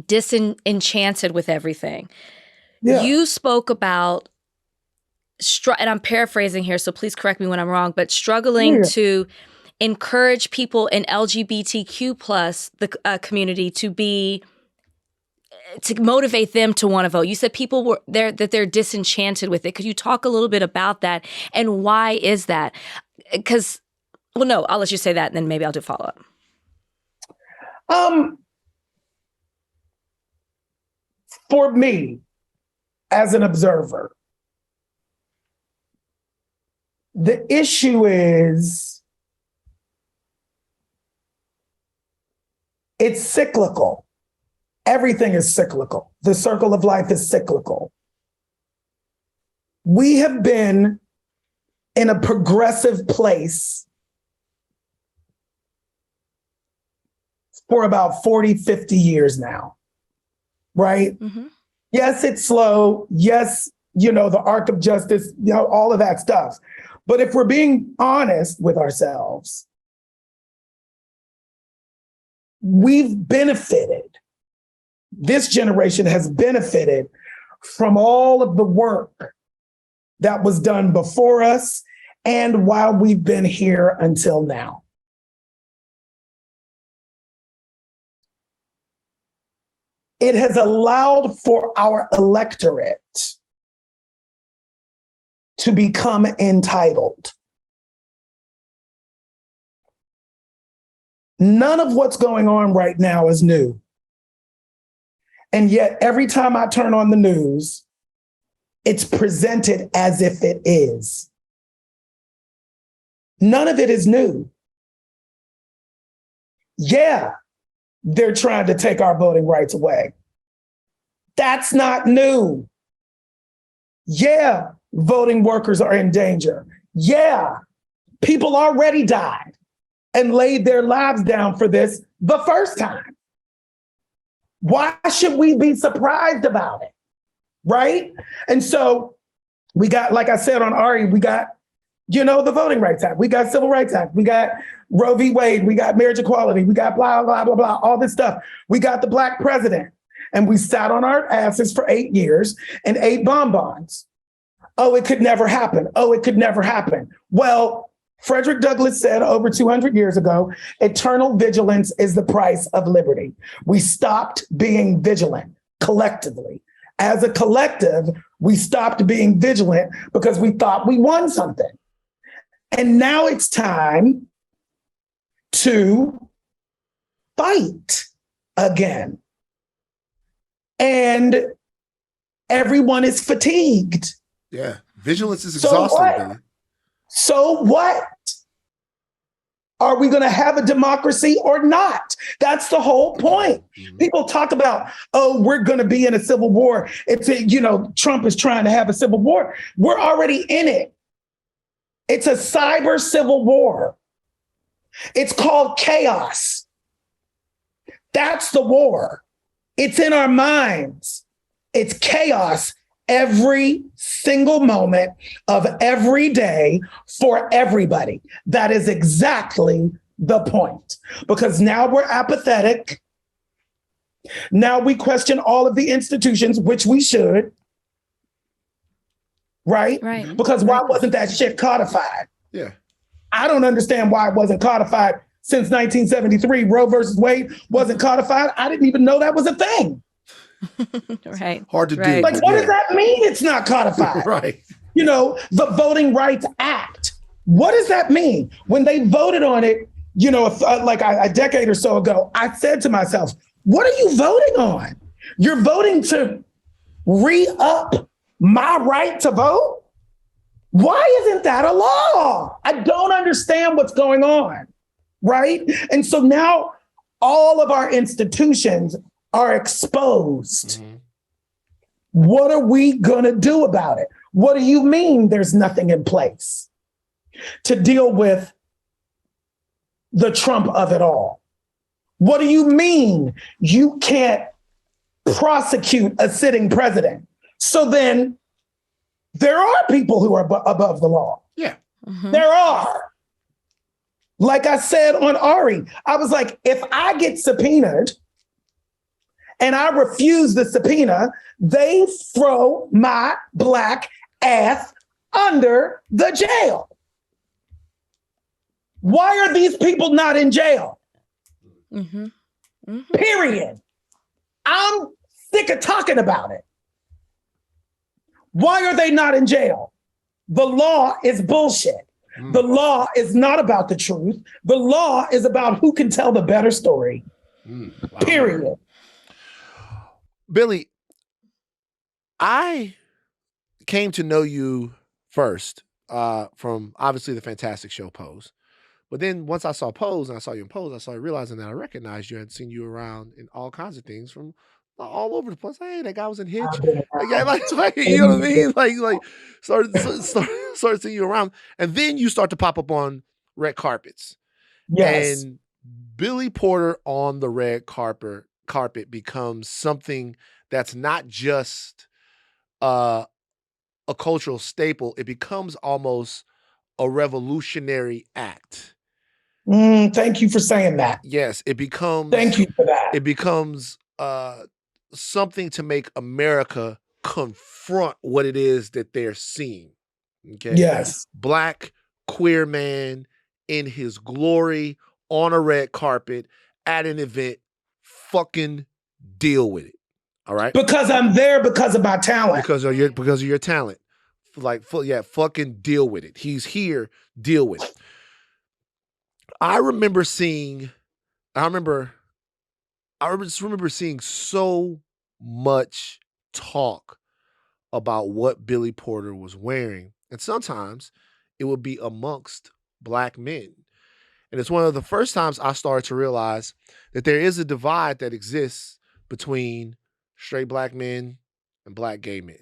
disenchanted with everything. Yeah. You spoke about, and I'm paraphrasing here, so please correct me when I'm wrong, but struggling to encourage people in LGBTQ plus the community to motivate them to want to vote. You said people that they're disenchanted with it. Could you talk a little bit about that, and why is that? Because, well, no, I'll let you say that, and then maybe I'll do follow up. For me, as an observer, the issue is It's cyclical. Everything is cyclical. The circle of life is cyclical. We have been in a progressive place for about 40, 50 years now, right? Mm-hmm. Yes, it's slow. Yes, the arc of justice, all of that stuff. But if we're being honest with ourselves, we've benefited. This generation has benefited from all of the work that was done before us and while we've been here until now. It has allowed for our electorate to become entitled. None of what's going on right now is new. And yet, every time I turn on the news, it's presented as if it is. None of it is new. Yeah, they're trying to take our voting rights away. That's not new. Yeah, voting workers are in danger. Yeah, people already died and laid their lives down for this the first time. Why should we be surprised about it? Right? And so we got, like I said on Ari, we got, the Voting Rights Act, we got Civil Rights Act, we got Roe v. Wade, we got marriage equality, we got blah, blah, blah, blah, all this stuff. We got the Black president, and we sat on our asses for 8 years and ate bonbons. Oh, it could never happen. Oh, it could never happen. Well, Frederick Douglass said over 200 years ago, eternal vigilance is the price of liberty. We stopped being vigilant collectively. As a collective, we stopped being vigilant because we thought we won something. And now it's time to fight again. And everyone is fatigued. Yeah, vigilance is exhausting, Billy. So what? Are we going to have a democracy or not? That's the whole point. Mm-hmm. People talk about, we're going to be in a civil war. Trump is trying to have a civil war. We're already in it. It's a cyber civil war. It's called chaos. That's the war. It's in our minds. It's chaos every single moment of every day for everybody. That is exactly the point. Because now we're apathetic. Now we question all of the institutions, which we should. Right? Because why wasn't that shit codified? Yeah. I don't understand why it wasn't codified since 1973. Roe versus Wade wasn't codified. I didn't even know that was a thing. Right. Hard to do. Like, what does that mean? It's not codified. Right. The Voting Rights Act. What does that mean? When they voted on it, a decade or so ago, I said to myself, what are you voting on? You're voting to re-up my right to vote? Why isn't that a law? I don't understand what's going on. Right? And so now all of our institutions are exposed. Mm-hmm. What are we going to do about it? What do you mean there's nothing in place to deal with the Trump of it all? What do you mean you can't prosecute a sitting president? So then there are people who are above the law. Yeah. Mm-hmm. There are. Like I said on Ari, I was like, if I get subpoenaed and I refuse the subpoena, they throw my Black ass under the jail. Why are these people not in jail? Mm-hmm. Mm-hmm. Period. I'm sick of talking about it. Why are they not in jail? The law is bullshit. The law is not about the truth. The law is about who can tell the better story. Wow. Period. Billy, I came to know you first from obviously the Fantastic Show Pose, But then once I saw Pose and I saw you in Pose, I started realizing that I recognized you and seen you around in all kinds of things from all over the place. Hey, that guy was in Hitch. I've been Like, yeah, around. you know what I mean? Like started seeing you around, and then you start to pop up on red carpets. Yes. And Billy Porter on the red carpet becomes something that's not just a cultural staple. It becomes almost a revolutionary act. Thank you for saying that. Yes, it becomes. Thank you for that. It becomes something to make America confront what it is that they're seeing. Okay. Yes. Black queer man in his glory on a red carpet at an event. Fucking deal with it. All right. Because I'm there because of my talent. Because of your talent. Fucking deal with it. He's here. Deal with it. I just remember seeing so much talk about what Billy Porter was wearing. And sometimes it would be amongst Black men. And it's one of the first times I started to realize that there is a divide that exists between straight Black men and Black gay men.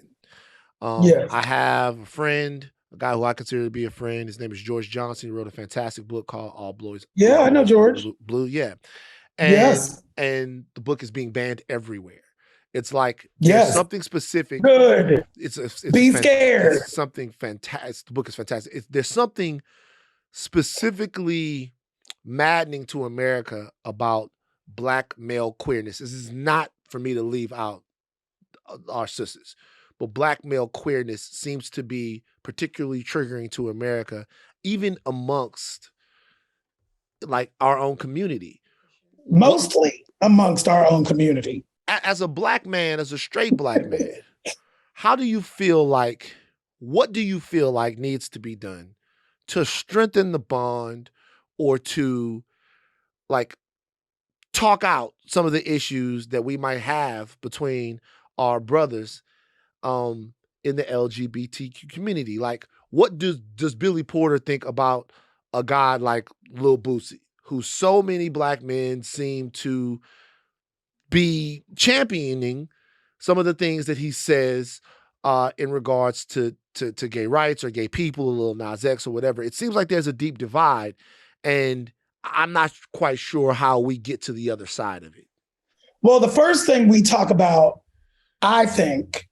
Yes. I have a friend, a guy who I consider to be a friend. His name is George Johnson. He wrote a fantastic book called All Boys. Yeah, I know George. Blue, yeah. And, yes. And the book is being banned everywhere. It's like yes. there's something specific. Good. It's be scared. It's something fantastic. The book is fantastic. There's something specifically maddening to America about Black male queerness. This is not for me to leave out our sisters, but Black male queerness seems to be particularly triggering to America, even amongst like our own community. Mostly amongst our own community. As a Black man, as a straight Black man, what do you feel like needs to be done to strengthen the bond or to like talk out some of the issues that we might have between our brothers in the LGBTQ community? Like, what does Billy Porter think about a guy like Lil Boosie, who so many Black men seem to be championing some of the things that he says in regards to gay rights or gay people, Lil Nas X or whatever? It seems like there's a deep divide, and I'm not quite sure how we get to the other side of it. Well, the first thing we talk about, I think,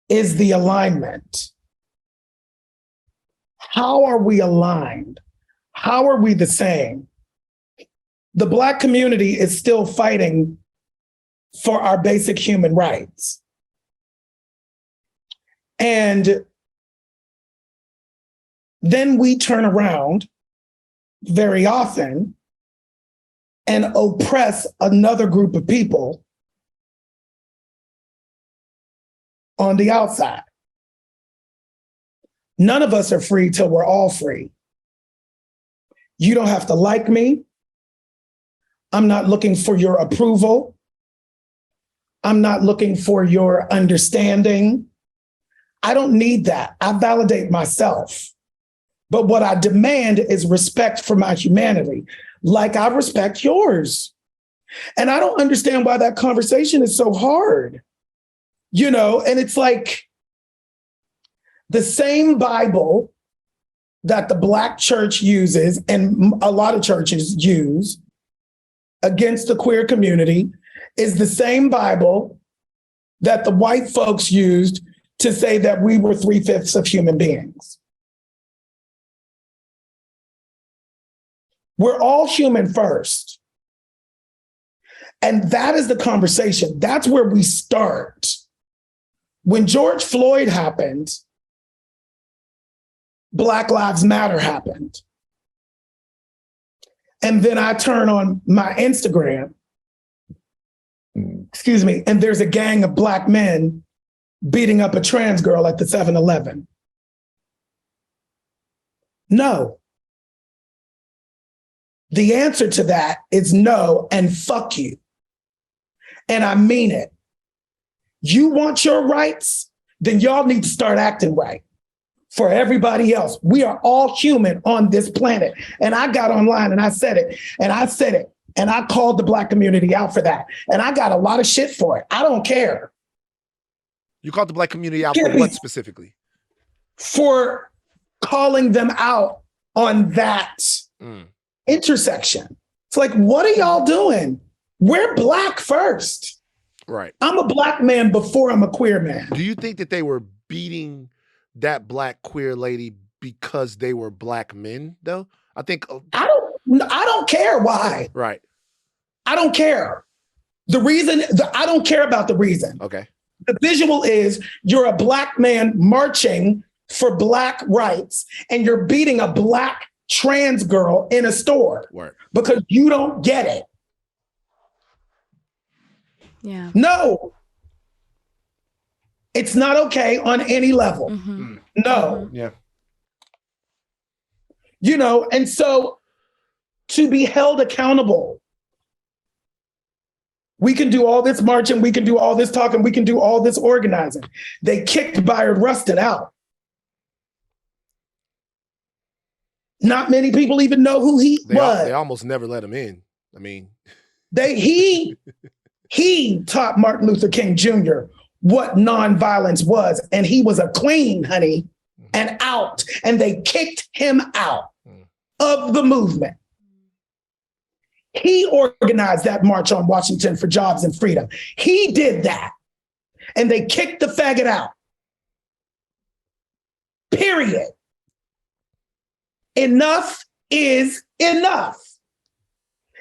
is the alignment. How are we aligned? How are we the same? The Black community is still fighting for our basic human rights. And then we turn around very often and oppress another group of people on the outside. None of us are free till we're all free. You don't have to like me. I'm not looking for your approval. I'm not looking for your understanding. I don't need that. I validate myself. But what I demand is respect for my humanity, like I respect yours. And I don't understand why that conversation is so hard. You know, and it's like the same Bible that the Black church uses and a lot of churches use against the queer community is the same Bible that the white folks used to say that we were 3/5 of human beings. We're all human first. And that is the conversation. That's where we start. When George Floyd happened, Black Lives Matter happened. And then I turn on my Instagram, and there's a gang of Black men beating up a trans girl at the 7-Eleven. No. The answer to that is no and fuck you. And I mean it. You want your rights? Then y'all need to start acting right. for everybody else. We are all human on this planet. And I got online and I said it, and I said it, and I called the Black community out for that. And I got a lot of shit for it. I don't care. You called the Black community out for what specifically? For calling them out on that intersection. It's like, what are y'all doing? We're Black first. Right. I'm a Black man before I'm a queer man. Do you think that they were beating that Black queer lady because they were Black men, though? I think I don't care why. Right. I don't care. I don't care about the reason. Okay. The visual is you're a Black man marching for Black rights, and you're beating a Black trans girl in a store. Word. Because you don't get it. Yeah. No. It's not okay on any level. Mm-hmm. No. Yeah. You know, and so to be held accountable, we can do all this marching, we can do all this talking, we can do all this organizing. They kicked Bayard Rustin out. Not many people even know who he was. They almost never let him in. I mean, he taught Martin Luther King Jr. what nonviolence was, and he was a queen, honey, and out, and they kicked him out of the movement. He organized that march on Washington for jobs and freedom. He did that, and they kicked the faggot out. Period. Enough is enough.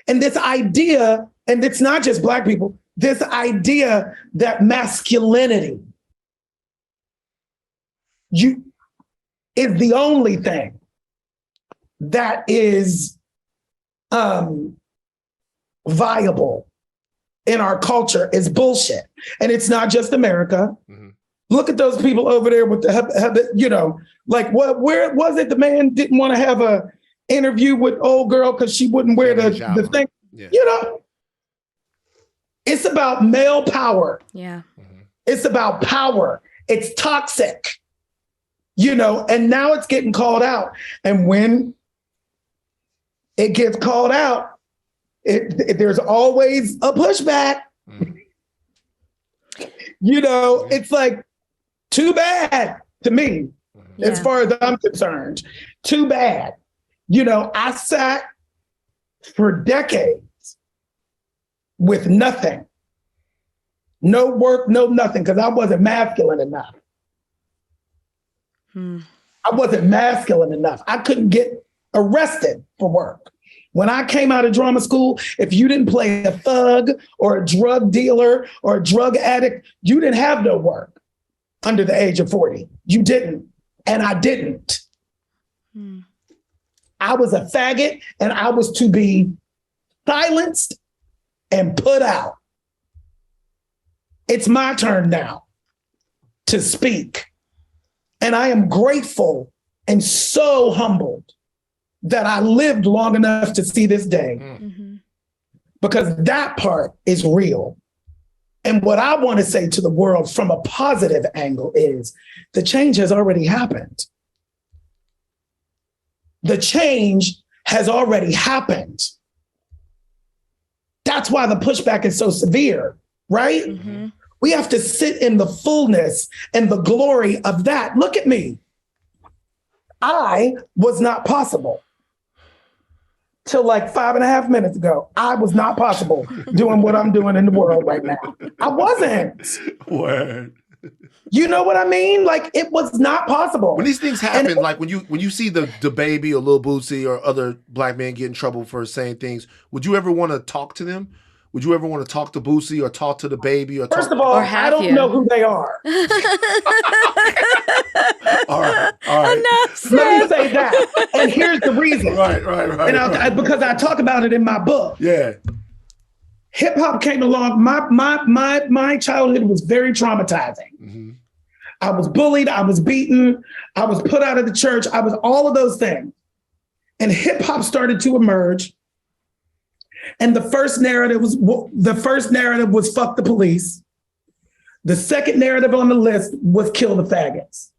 And this idea, and it's not just Black people, this idea that masculinity is the only thing that is viable in our culture is bullshit. And it's not just America. Mm-hmm. Look at those people over there with where was it? The man didn't want to have a interview with old girl because she wouldn't wear the thing. Yeah. You know, it's about male power. Yeah. Mm-hmm. It's about power. It's toxic, you know, and now it's getting called out. And when it gets called out, there's always a pushback. Mm-hmm. You know, it's like, too bad to me, as far as I'm concerned. Too bad. You know, I sat for decades with nothing. No work, no nothing, because I wasn't masculine enough. I wasn't masculine enough. I couldn't get arrested for work. When I came out of drama school, if you didn't play a thug or a drug dealer or a drug addict, you didn't have no work under the age of 40. You didn't. And I didn't. I was a faggot, and I was to be silenced and put out. It's my turn now to speak. And I am grateful and so humbled that I lived long enough to see this day. Mm-hmm. Because that part is real. And what I want to say to the world from a positive angle is the change has already happened. The change has already happened. That's why the pushback is so severe, right? Mm-hmm. We have to sit in the fullness and the glory of that. Look at me. I was not possible. Till like 5.5 minutes ago, I was not possible doing what I'm doing in the world right now. I wasn't. Word. You know what I mean? Like, it was not possible. When these things happen, like when you see the baby or Lil Boosie or other Black men get in trouble for saying things, would you ever want to talk to them? Would you ever want to talk to Boosie or talk to the baby? Or First of all, I don't know who they are. All right. Let me say that. And here's the reason. Right. And because I talk about it in my book. Yeah. Hip hop came along. My childhood was very traumatizing. Mm-hmm. I was bullied. I was beaten. I was put out of the church. I was all of those things. And hip hop started to emerge. And the first narrative was fuck the police. The second narrative on the list was kill the faggots.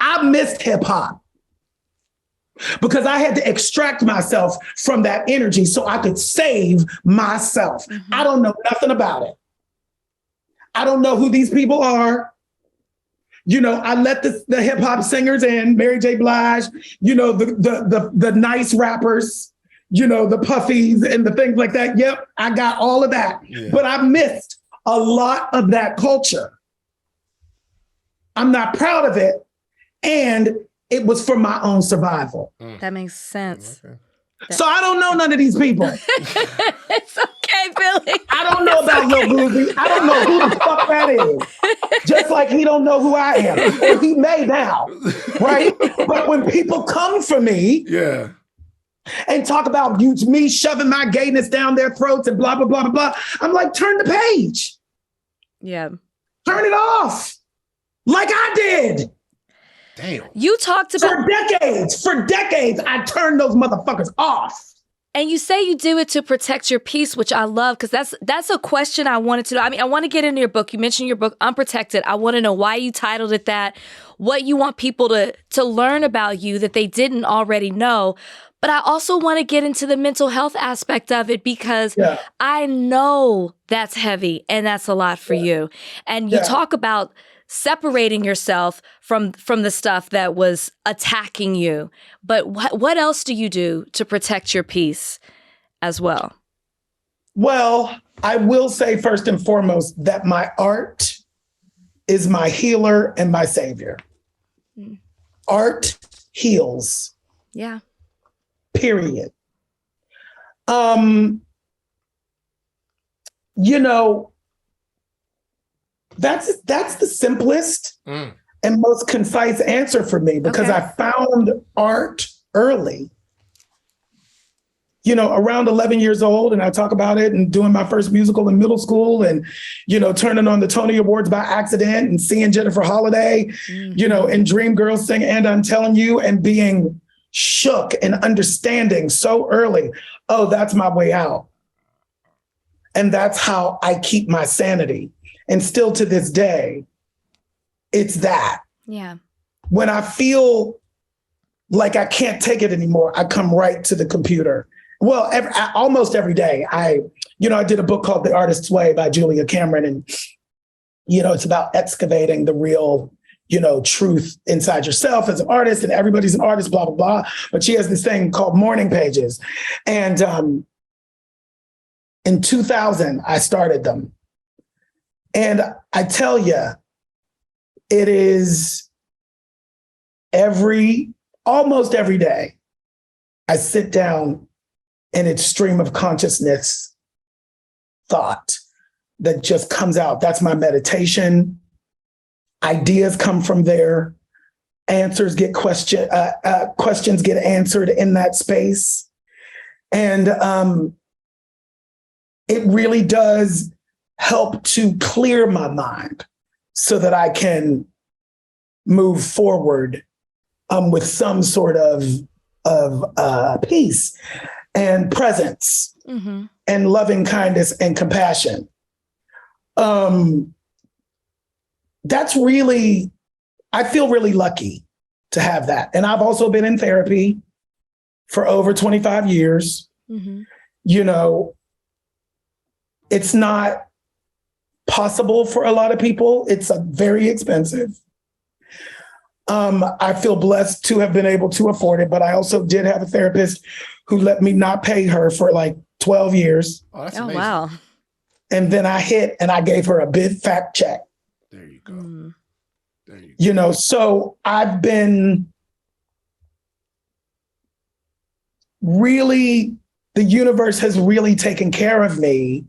I missed hip hop because I had to extract myself from that energy so I could save myself. Mm-hmm. I don't know nothing about it. I don't know who these people are. You know, I let the hip hop singers in, Mary J. Blige, you know, the nice rappers, you know, the puffies and the things like that. Yep, I got all of that. Yeah. But I missed a lot of that culture. I'm not proud of it. And it was for my own survival. That makes sense. Okay. So I don't know none of these people. It's okay, Billy. I don't know about Lil Boozy. I don't know who the fuck that is. Just like he don't know who I am. Or he may now, right? But when people come for me and talk about me shoving my gayness down their throats and blah, blah, blah, blah, blah, I'm like, turn the page. Yeah. Turn it off. Like I did. Damn. You talked about for decades, I turned those motherfuckers off. And you say you do it to protect your peace, which I love, because that's a question I wanted to know. I mean, I want to get into your book. You mentioned your book, Unprotected. I want to know why you titled it that, what you want people to learn about you that they didn't already know. But I also want to get into the mental health aspect of it because I know that's heavy and that's a lot for you. And you talk about separating yourself from the stuff that was attacking you. But what else do you do to protect your peace as well? Well, I will say first and foremost that my art is my healer and my savior. Art heals. Yeah. Period. You know, that's the simplest and most concise answer for me because I found art early. You know, around 11 years old, and I talk about it and doing my first musical in middle school and, you know, turning on the Tony Awards by accident and seeing Jennifer Holliday, you know, and Dreamgirls sing And I'm Telling You and being shook and understanding so early, oh, that's my way out. And that's how I keep my sanity. And still to this day, it's that. Yeah. When I feel like I can't take it anymore, I come right to the computer. Well, almost every day. I did a book called The Artist's Way by Julia Cameron. And, you know, it's about excavating the real, you know, truth inside yourself as an artist, and everybody's an artist, blah, blah, blah. But she has this thing called Morning Pages. And in 2000, I started them. And I tell you, it is almost every day, I sit down and it's stream of consciousness thought that just comes out. That's my meditation. Ideas come from there. Questions get answered in that space. And it really does help to clear my mind so that I can move forward with some sort of peace and presence and loving kindness and compassion. That's really, I feel really lucky to have that. And I've also been in therapy for over 25 years. You know, it's not possible for a lot of people. It's very expensive. I feel blessed to have been able to afford it, but I also did have a therapist who let me not pay her for like 12 years. Oh, that's amazing. Wow. And then I hit and I gave her a big fat check. There you go. There you go. You know, so I've been really, the universe has really taken care of me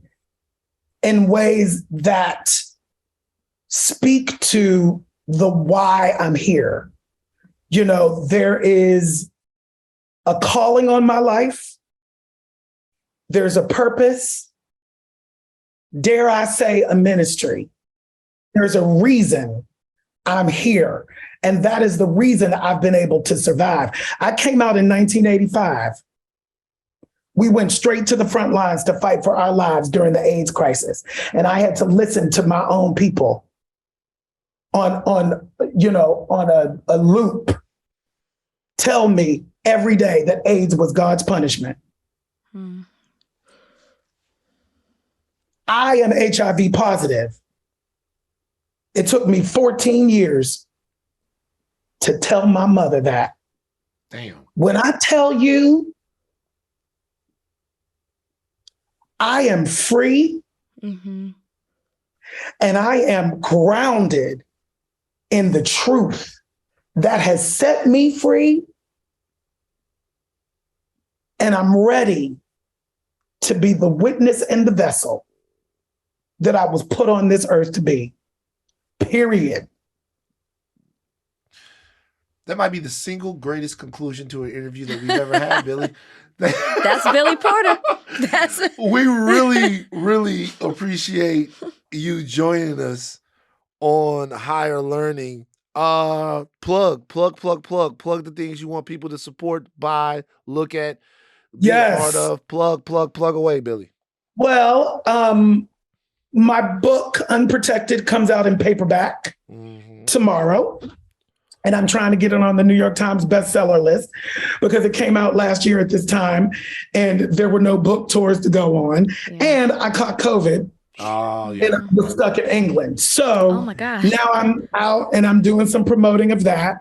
in ways that speak to the why I'm here. You know, there is a calling on my life. There's a purpose. Dare I say a ministry. There's a reason I'm here. And that is the reason I've been able to survive. I came out in 1985. We went straight to the front lines to fight for our lives during the AIDS crisis. And I had to listen to my own people on a loop tell me every day that AIDS was God's punishment. I am HIV positive. It took me 14 years to tell my mother that. Damn. When I tell you I am free and I am grounded in the truth that has set me free, and I'm ready to be the witness and the vessel that I was put on this earth to be. Period. That might be the single greatest conclusion to an interview that we've ever had, Billy. That's Billy Porter. We really, really appreciate you joining us on Higher Learning. Plug the things you want people to support, buy, look at, be a part of. Plug away, Billy. Well, my book, Unprotected, comes out in paperback tomorrow. And I'm trying to get it on the New York Times bestseller list because it came out last year at this time and there were no book tours to go on. Yeah. And I caught COVID. Oh, yeah. And I was stuck in England. So oh my gosh. Now I'm out and I'm doing some promoting of that.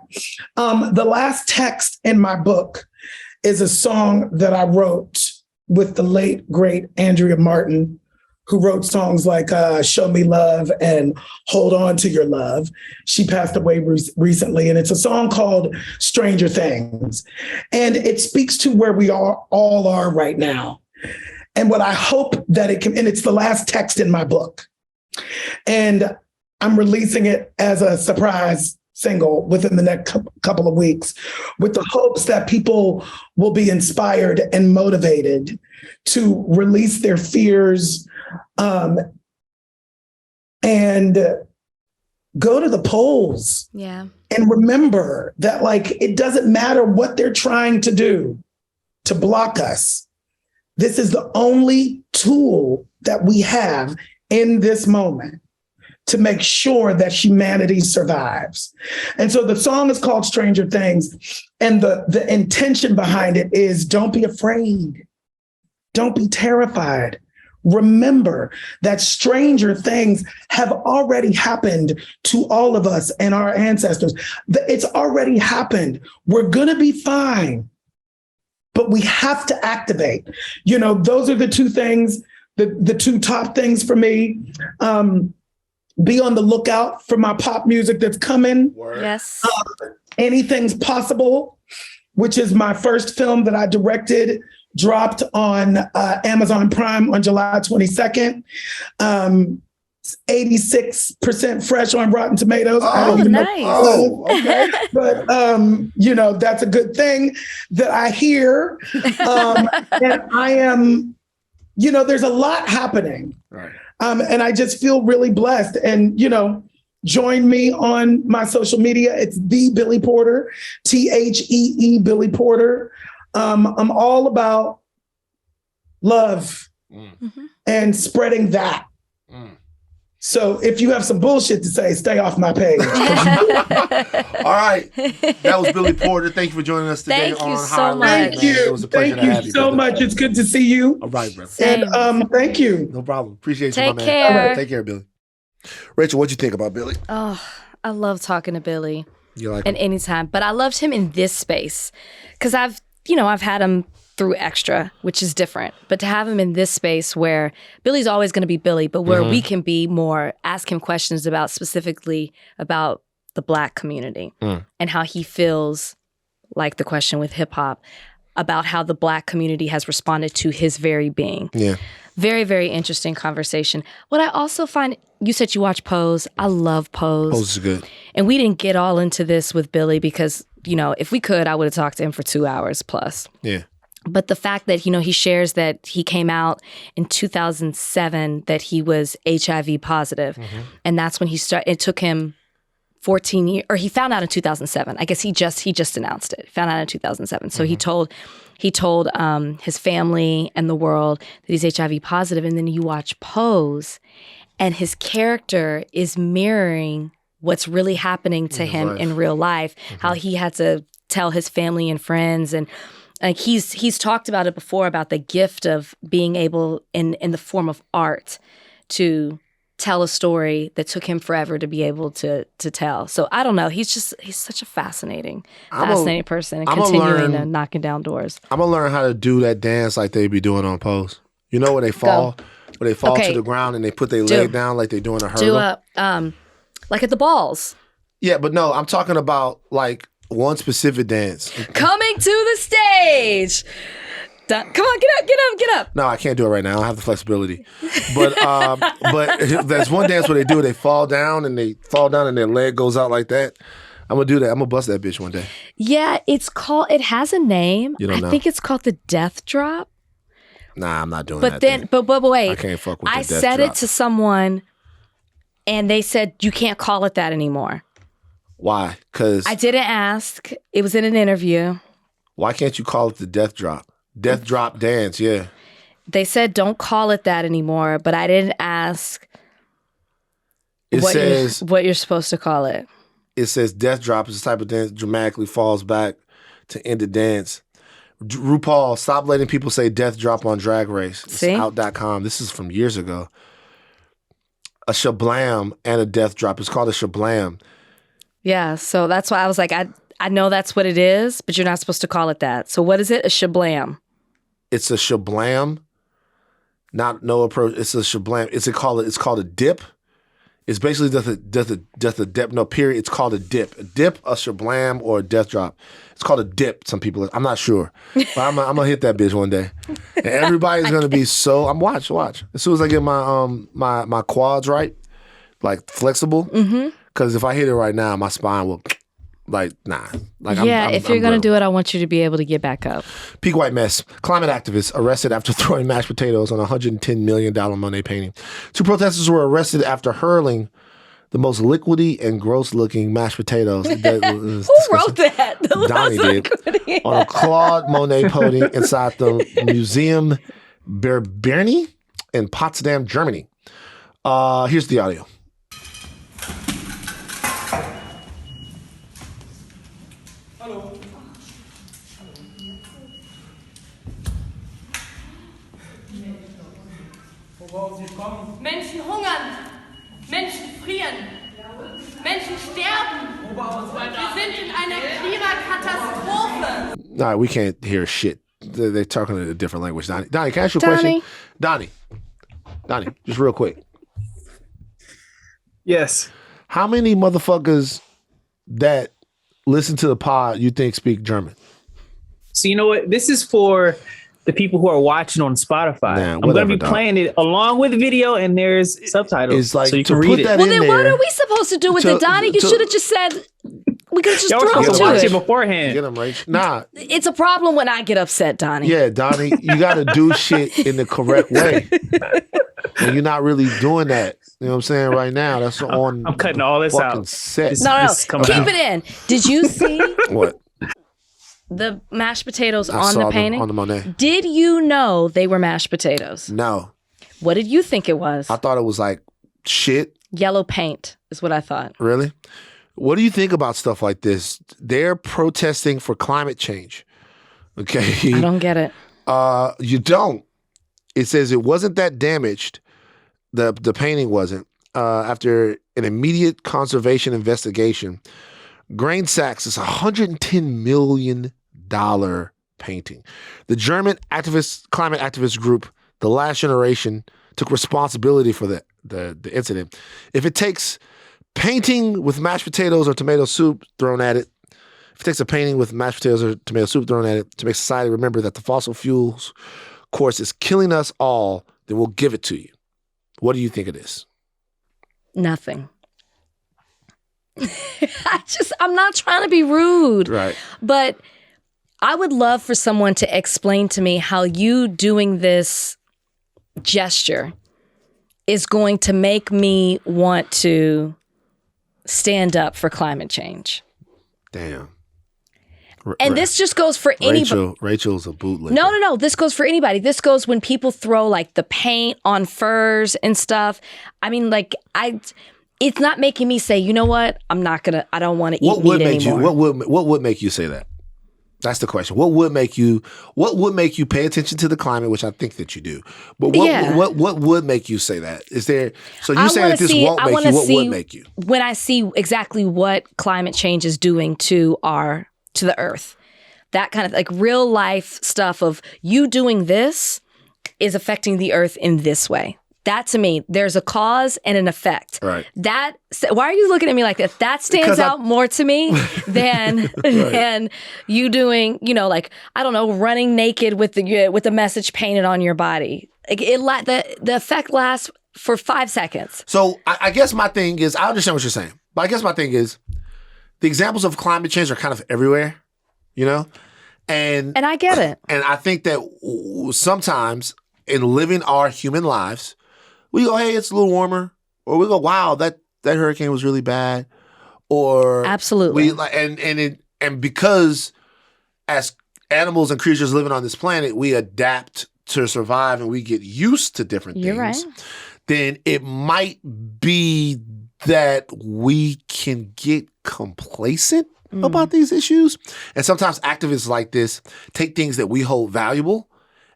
The last text in my book is a song that I wrote with the late, great Andrea Martin, who wrote songs like Show Me Love and Hold On to Your Love. She passed away recently, and it's a song called Stranger Things. And it speaks to where we all are right now. And what I hope that it can, and it's the last text in my book. And I'm releasing it as a surprise single within the next couple of weeks with the hopes that people will be inspired and motivated to release their fears, and go to the polls. Yeah. And remember that, like, it doesn't matter what they're trying to do to block us. This is the only tool that we have in this moment to make sure that humanity survives. And so the song is called Stranger Things. And the intention behind it is don't be afraid. Don't be terrified. Remember that stranger things have already happened to all of us and our ancestors. It's already happened. We're going to be fine, but we have to activate. You know, those are the two things, the two top things for me. Be on the lookout for my pop music that's coming. Yes. Anything's Possible, which is my first film that I directed, dropped on Amazon Prime on July 22nd. 86% fresh on Rotten Tomatoes. Oh, nice. Oh, okay. But, you know, that's a good thing that I hear. And I am, you know, there's a lot happening. Right. And I just feel really blessed. And, you know, join me on my social media. It's the Billy Porter, THEE Billy Porter. I'm all about love and spreading that. So if you have some bullshit to say, stay off my page. All right. That was Billy Porter. Thank you for joining us today. Thank you on so Higher much. Learning, Thank you. It was a pleasure Thank to have you you. so much. It's good to see you. All right, bro. And thank you. No problem. Appreciate you, Take my man. care. All right, take care, Billy. Rachel, what'd you think about Billy? Oh, I love talking to Billy. You like and him? anytime. But I loved him in this space because I've had him through Extra, which is different. But to have him in this space where Billy's always going to be Billy, but where we can be more, ask him questions about specifically about the Black community and how he feels, like the question with hip hop, about how the Black community has responded to his very being. Yeah. Very, very interesting conversation. What I also find, you said you watch Pose. I love Pose. Pose is good. And we didn't get all into this with Billy because, you know, if we could, I would have talked to him for 2 hours plus. Yeah. But the fact that, you know, he shares that he came out in 2007, that he was HIV positive. And that's when he started, it took him 14 years, or he found out in 2007. I guess he just announced it, found out in 2007. So he told his family and the world that he's HIV positive. And then you watch Pose and his character is mirroring what's really happening to him in real life, how he had to tell his family and friends. And like he's talked about it before, about the gift of being able in the form of art to tell a story that took him forever to be able to tell. So I don't know. He's such a fascinating person, and continuing to knocking down doors. I'm gonna learn how to do that dance like they be doing on Pose. You know, where they fall to the ground and they put their leg down like they're doing a hurdle. Like at the balls. Yeah, but no, I'm talking about like one specific dance. Coming to the stage. Come on, get up. No, I can't do it right now. I don't have the flexibility. But there's one dance where they fall down and their leg goes out like that. I'm gonna do that. I'm gonna bust that bitch one day. Yeah, it has a name. You don't know? I think it's called the death drop. Nah, I'm not doing that. But wait. I can't fuck with the death drop. I said it to someone and they said you can't call it that anymore. Why? Because I didn't ask. It was in an interview. Why can't you call it the death drop? Death drop dance, yeah. They said don't call it that anymore, but I didn't ask what you're supposed to call it. It says death drop is the type of dance that dramatically falls back to end the dance. RuPaul, stop letting people say death drop on Drag Race. It's out.com. This is from years ago. A shablam and a death drop. It's called a shablam. Yeah, so that's why I was like, I know that's what it is, but you're not supposed to call it that. So what is it? A shablam. It's a shablam. No approach. It's a shablam. It's called a dip. It's basically just a dip. No, period. It's called a dip. A dip, a shablam, or a death drop. It's called a dip. Some people, I'm not sure, but I'm gonna hit that bitch one day, and everybody's gonna be so. Watch. As soon as I get my quads right, like flexible, because if I hit it right now, my spine will. Like, nah. Like, if you're going to do it, I want you to be able to get back up. Peak white mess. Climate activists arrested after throwing mashed potatoes on a $110 million Monet painting. 2 protesters were arrested after hurling the most liquidy and gross-looking mashed potatoes. Who wrote that? Donnie did. On a Claude Monet podium inside the Museum Berberni in Potsdam, Germany. Here's the audio. Menschen hungern, Menschen frieren, Menschen sterben. Wir sind in einer Klimakatastrophe. Nah, we can't hear shit. They're talking in a different language. Donnie, can I ask you a question? Donnie, just real quick. Yes. How many motherfuckers that listen to the pod you think speak German? So you know what? This is for the people who are watching on Spotify. Nah, I'm going to be playing it along with the video, and there's subtitles, it's like, so you can read it. Well, then what are we supposed to do with it, Donnie? You should have just said, we could have just thrown to watch it beforehand. Get him, Rach. Nah. It's a problem when I get upset, Donnie. Yeah, Donnie, you got to do shit in the correct way. And you're not really doing that. You know what I'm saying? Right now, that's on. I'm cutting all this out. Set. No, keep it in. Did you see what? The mashed potatoes on the painting? On the Monet. Did you know they were mashed potatoes? No. What did you think it was? I thought it was like shit. Yellow paint is what I thought. Really? What do you think about stuff like this? They're protesting for climate change. Okay. I don't get it. You don't. It says it wasn't that damaged. The painting wasn't. After an immediate conservation investigation, Grain Sachs is $110 million painting. The German climate activist group, The Last Generation, took responsibility for the incident. If it takes painting with mashed potatoes or tomato soup thrown at it, to make society remember that the fossil fuels course is killing us all, then we'll give it to you. What do you think of this? Nothing. I'm not trying to be rude. Right. But I would love for someone to explain to me how you doing this gesture is going to make me want to stand up for climate change. Damn. And this just goes for anybody. Rachel's a bootlegger. No. This goes for anybody. This goes when people throw like the paint on furs and stuff. I mean, like it's not making me say, you know what? I don't want to eat What would meat make anymore. what would make you say that? That's the question. What would make you pay attention to the climate, which I think that you do. But what would make you say that? Is there so you saying that this won't make you, what would make you? When I see exactly what climate change is doing to the earth. That kind of like real life stuff of you doing this is affecting the earth in this way. That to me, there's a cause and an effect. Right. Why are you looking at me like that? That stands out more to me than than you doing, like, I don't know, running naked with the message painted on your body. Like the effect lasts for 5 seconds. So I guess my thing is, I understand what you're saying, but I guess my thing is the examples of climate change are kind of everywhere, and I get it. And I think that sometimes in living our human lives, we go, hey, it's a little warmer, or we go, wow, that hurricane was really bad, or absolutely, and because as animals and creatures living on this planet, we adapt to survive and we get used to different things. You're right. Then it might be that we can get complacent about these issues, and sometimes activists like this take things that we hold valuable,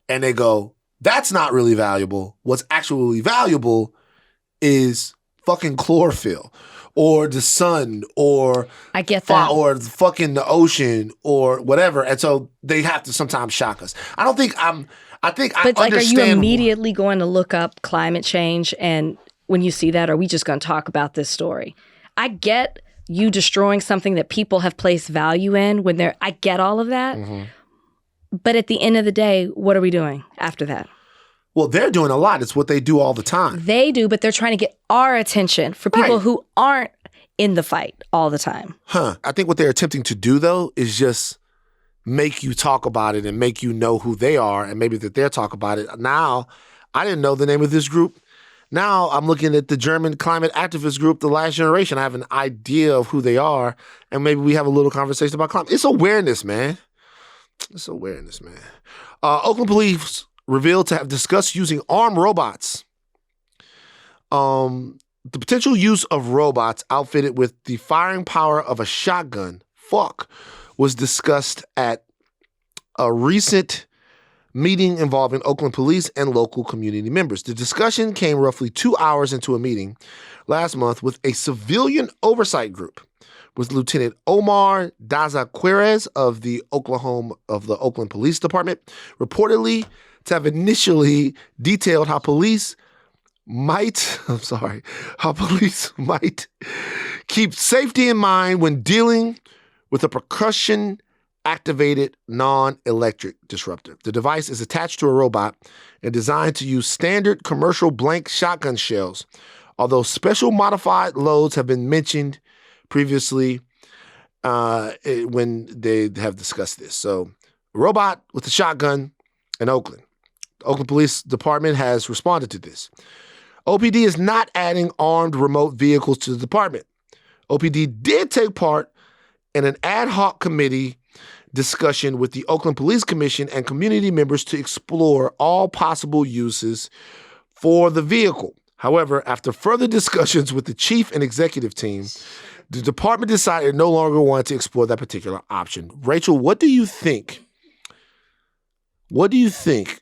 and they go, that's not really valuable. What's actually valuable is fucking chlorophyll or the sun or I get that. Or fucking the ocean or whatever. And so they have to sometimes shock us. I understand. Are you immediately going to look up climate change, and when you see that, are we just going to talk about this story? I get you destroying something that people have placed value in I get all of that. Mm-hmm. But at the end of the day, what are we doing after that? Well, they're doing a lot. It's what they do all the time. They do, but they're trying to get our attention for people who aren't in the fight all the time. I think what they're attempting to do, though, is just make you talk about it and make you know who they are and maybe that they're talking about it. Now, I didn't know the name of this group. Now I'm looking at the German climate activist group, The Last Generation. I have an idea of who they are, and maybe we have a little conversation about climate. It's awareness, man. It's awareness, man. Oakland police revealed to have discussed using armed robots. The potential use of robots outfitted with the firing power of a shotgun, was discussed at a recent meeting involving Oakland police and local community members. The discussion came roughly 2 hours into a meeting last month with a civilian oversight group, with Lieutenant Omar Daza-Querez of the Oakland Police Department reportedly to have initially detailed how police might keep safety in mind when dealing with a percussion-activated non-electric disruptor. The device is attached to a robot and designed to use standard commercial blank shotgun shells, although special modified loads have been mentioned previously when they have discussed this. So, a robot with a shotgun in Oakland. The Oakland Police Department has responded to this. OPD is not adding armed remote vehicles to the department. OPD did take part in an ad hoc committee discussion with the Oakland Police Commission and community members to explore all possible uses for the vehicle. However, after further discussions with the chief and executive team, the department decided it no longer wanted to explore that particular option. Rachel, what do you think? What do you think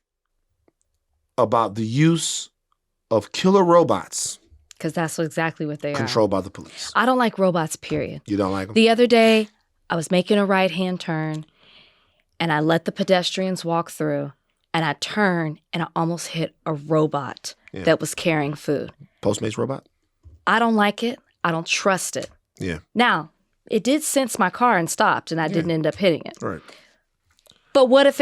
about the use of killer robots? Because that's exactly what they are. Controlled by the police. I don't like robots, period. You don't like them? The other day, I was making a right-hand turn, and I let the pedestrians walk through, and I turned, and I almost hit a robot that was carrying food. Postmates robot? I don't like it. I don't trust it. Yeah. Now, it did sense my car and stopped, and I didn't end up hitting it. Right. But what if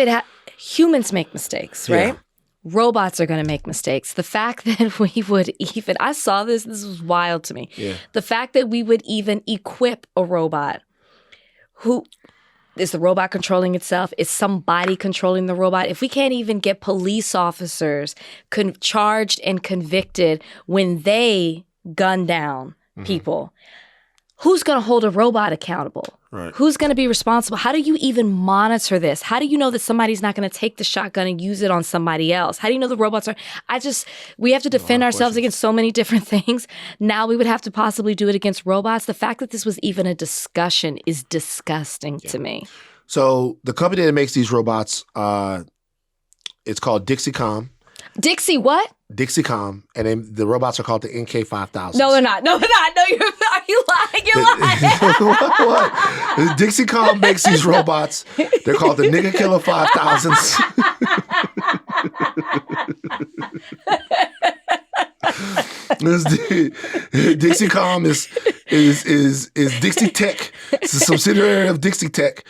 humans make mistakes, right? Yeah. Robots are going to make mistakes. The fact that we would even, I saw this was wild to me. Yeah. The fact that we would even equip a robot who, is the robot controlling itself? Is somebody controlling the robot? If we can't even get police officers charged and convicted when they gun down people, who's going to hold a robot accountable? Right. Who's going to be responsible? How do you even monitor this? How do you know that somebody's not going to take the shotgun and use it on somebody else? How do you know the robots are? We have to defend ourselves against so many different things. Now we would have to possibly do it against robots. The fact that this was even a discussion is disgusting to me. So the company that makes these robots, it's called Dixicom. Dixie what? Dixicom, and then the robots are called the NK5000. No, they're not. No, they're not. No, are you lying? You're lying. what? Dixicom makes these robots. They're called the Nigga Killer 5000s. Dixicom is Dixie Tech. It's a subsidiary of Dixie Tech.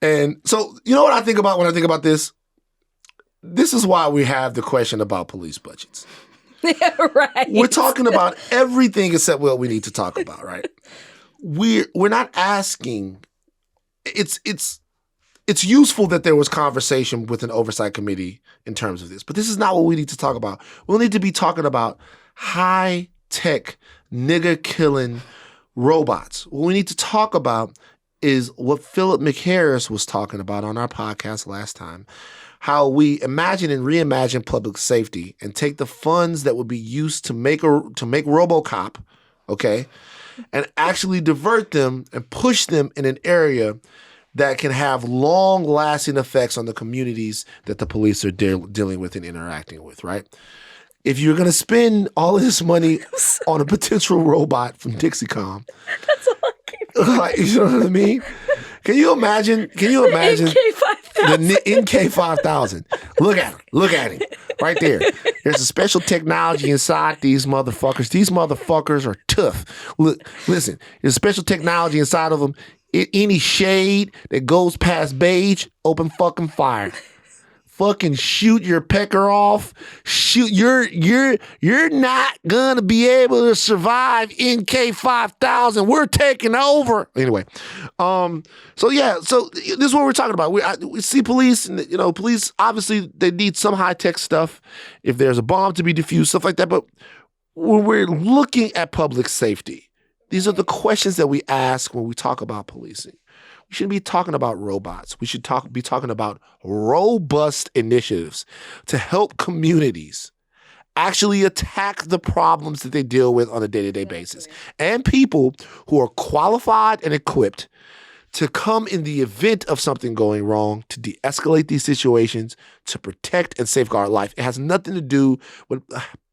And so, you know what I think about when I think about this? This is why we have the question about police budgets. Right. We're talking about everything except what we need to talk about, right? We're not asking. It's useful that there was conversation with an oversight committee in terms of this, but this is not what we need to talk about. We'll need to be talking about high-tech, nigger-killing robots. What we need to talk about is what Philip McHarris was talking about on our podcast last time, how we imagine and reimagine public safety and take the funds that would be used to make Robocop, okay, and actually divert them and push them in an area that can have long-lasting effects on the communities that the police are dealing with and interacting with, right? If you're going to spend all of this money on a potential robot from Dixicom, That's all I keep like, you know what I mean? Can you imagine the NK5000? Look at him right there. There's a special technology inside these motherfuckers. These motherfuckers are tough. Listen, there's special technology inside of them. Any shade that goes past beige, open fucking fire. Fucking shoot your pecker off. Shoot, you're not gonna be able to survive NK5000. We're taking over. Anyway, so this is what we're talking about. We see police, and police obviously they need some high tech stuff. If there's a bomb to be defused, stuff like that. But when we're looking at public safety, these are the questions that we ask when we talk about policing. We shouldn't be talking about robots. We should be talking about robust initiatives to help communities actually attack the problems that they deal with on a day-to-day basis. And people who are qualified and equipped to come in the event of something going wrong, to de-escalate these situations, to protect and safeguard life. It has nothing to do with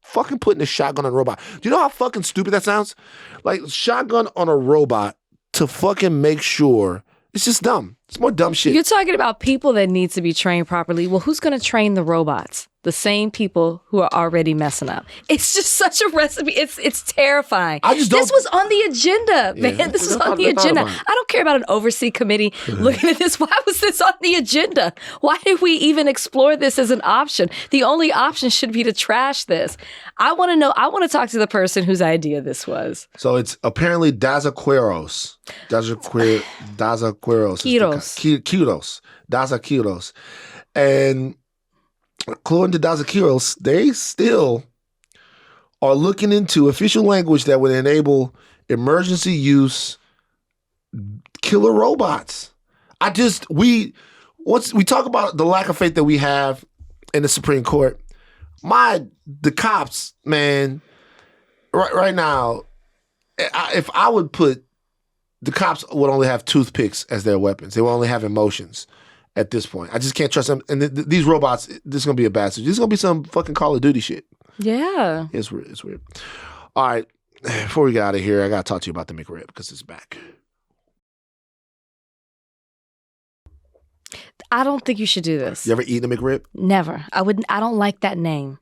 fucking putting a shotgun on a robot. Do you know how fucking stupid that sounds? Like, shotgun on a robot to fucking make sure. It's just dumb. It's more dumb shit. You're talking about people that need to be trained properly. Well, who's going to train the robots? The same people who are already messing up. It's just such a recipe. It's terrifying. This was on the agenda, man. Yeah, This was on the agenda. I don't care about an oversight committee looking at this. Why was this on the agenda? Why did we even explore this as an option? The only option should be to trash this. I want to know. I want to talk to the person whose idea this was. So it's apparently Dazaqueros. Dazaqueros. And according to Dazaqueros, they still are looking into official language that would enable emergency use killer robots. Once we talk about the lack of faith that we have in the Supreme Court, the cops, man, right now, if I would put, the cops would only have toothpicks as their weapons. They will only have emotions at this point. I just can't trust them. And these robots, this is going to be a bad situation. This is going to be some fucking Call of Duty shit. Yeah. It's weird. All right. Before we get out of here, I got to talk to you about the McRib because it's back. I don't think you should do this. You ever eaten a McRib? Never. I don't like that name.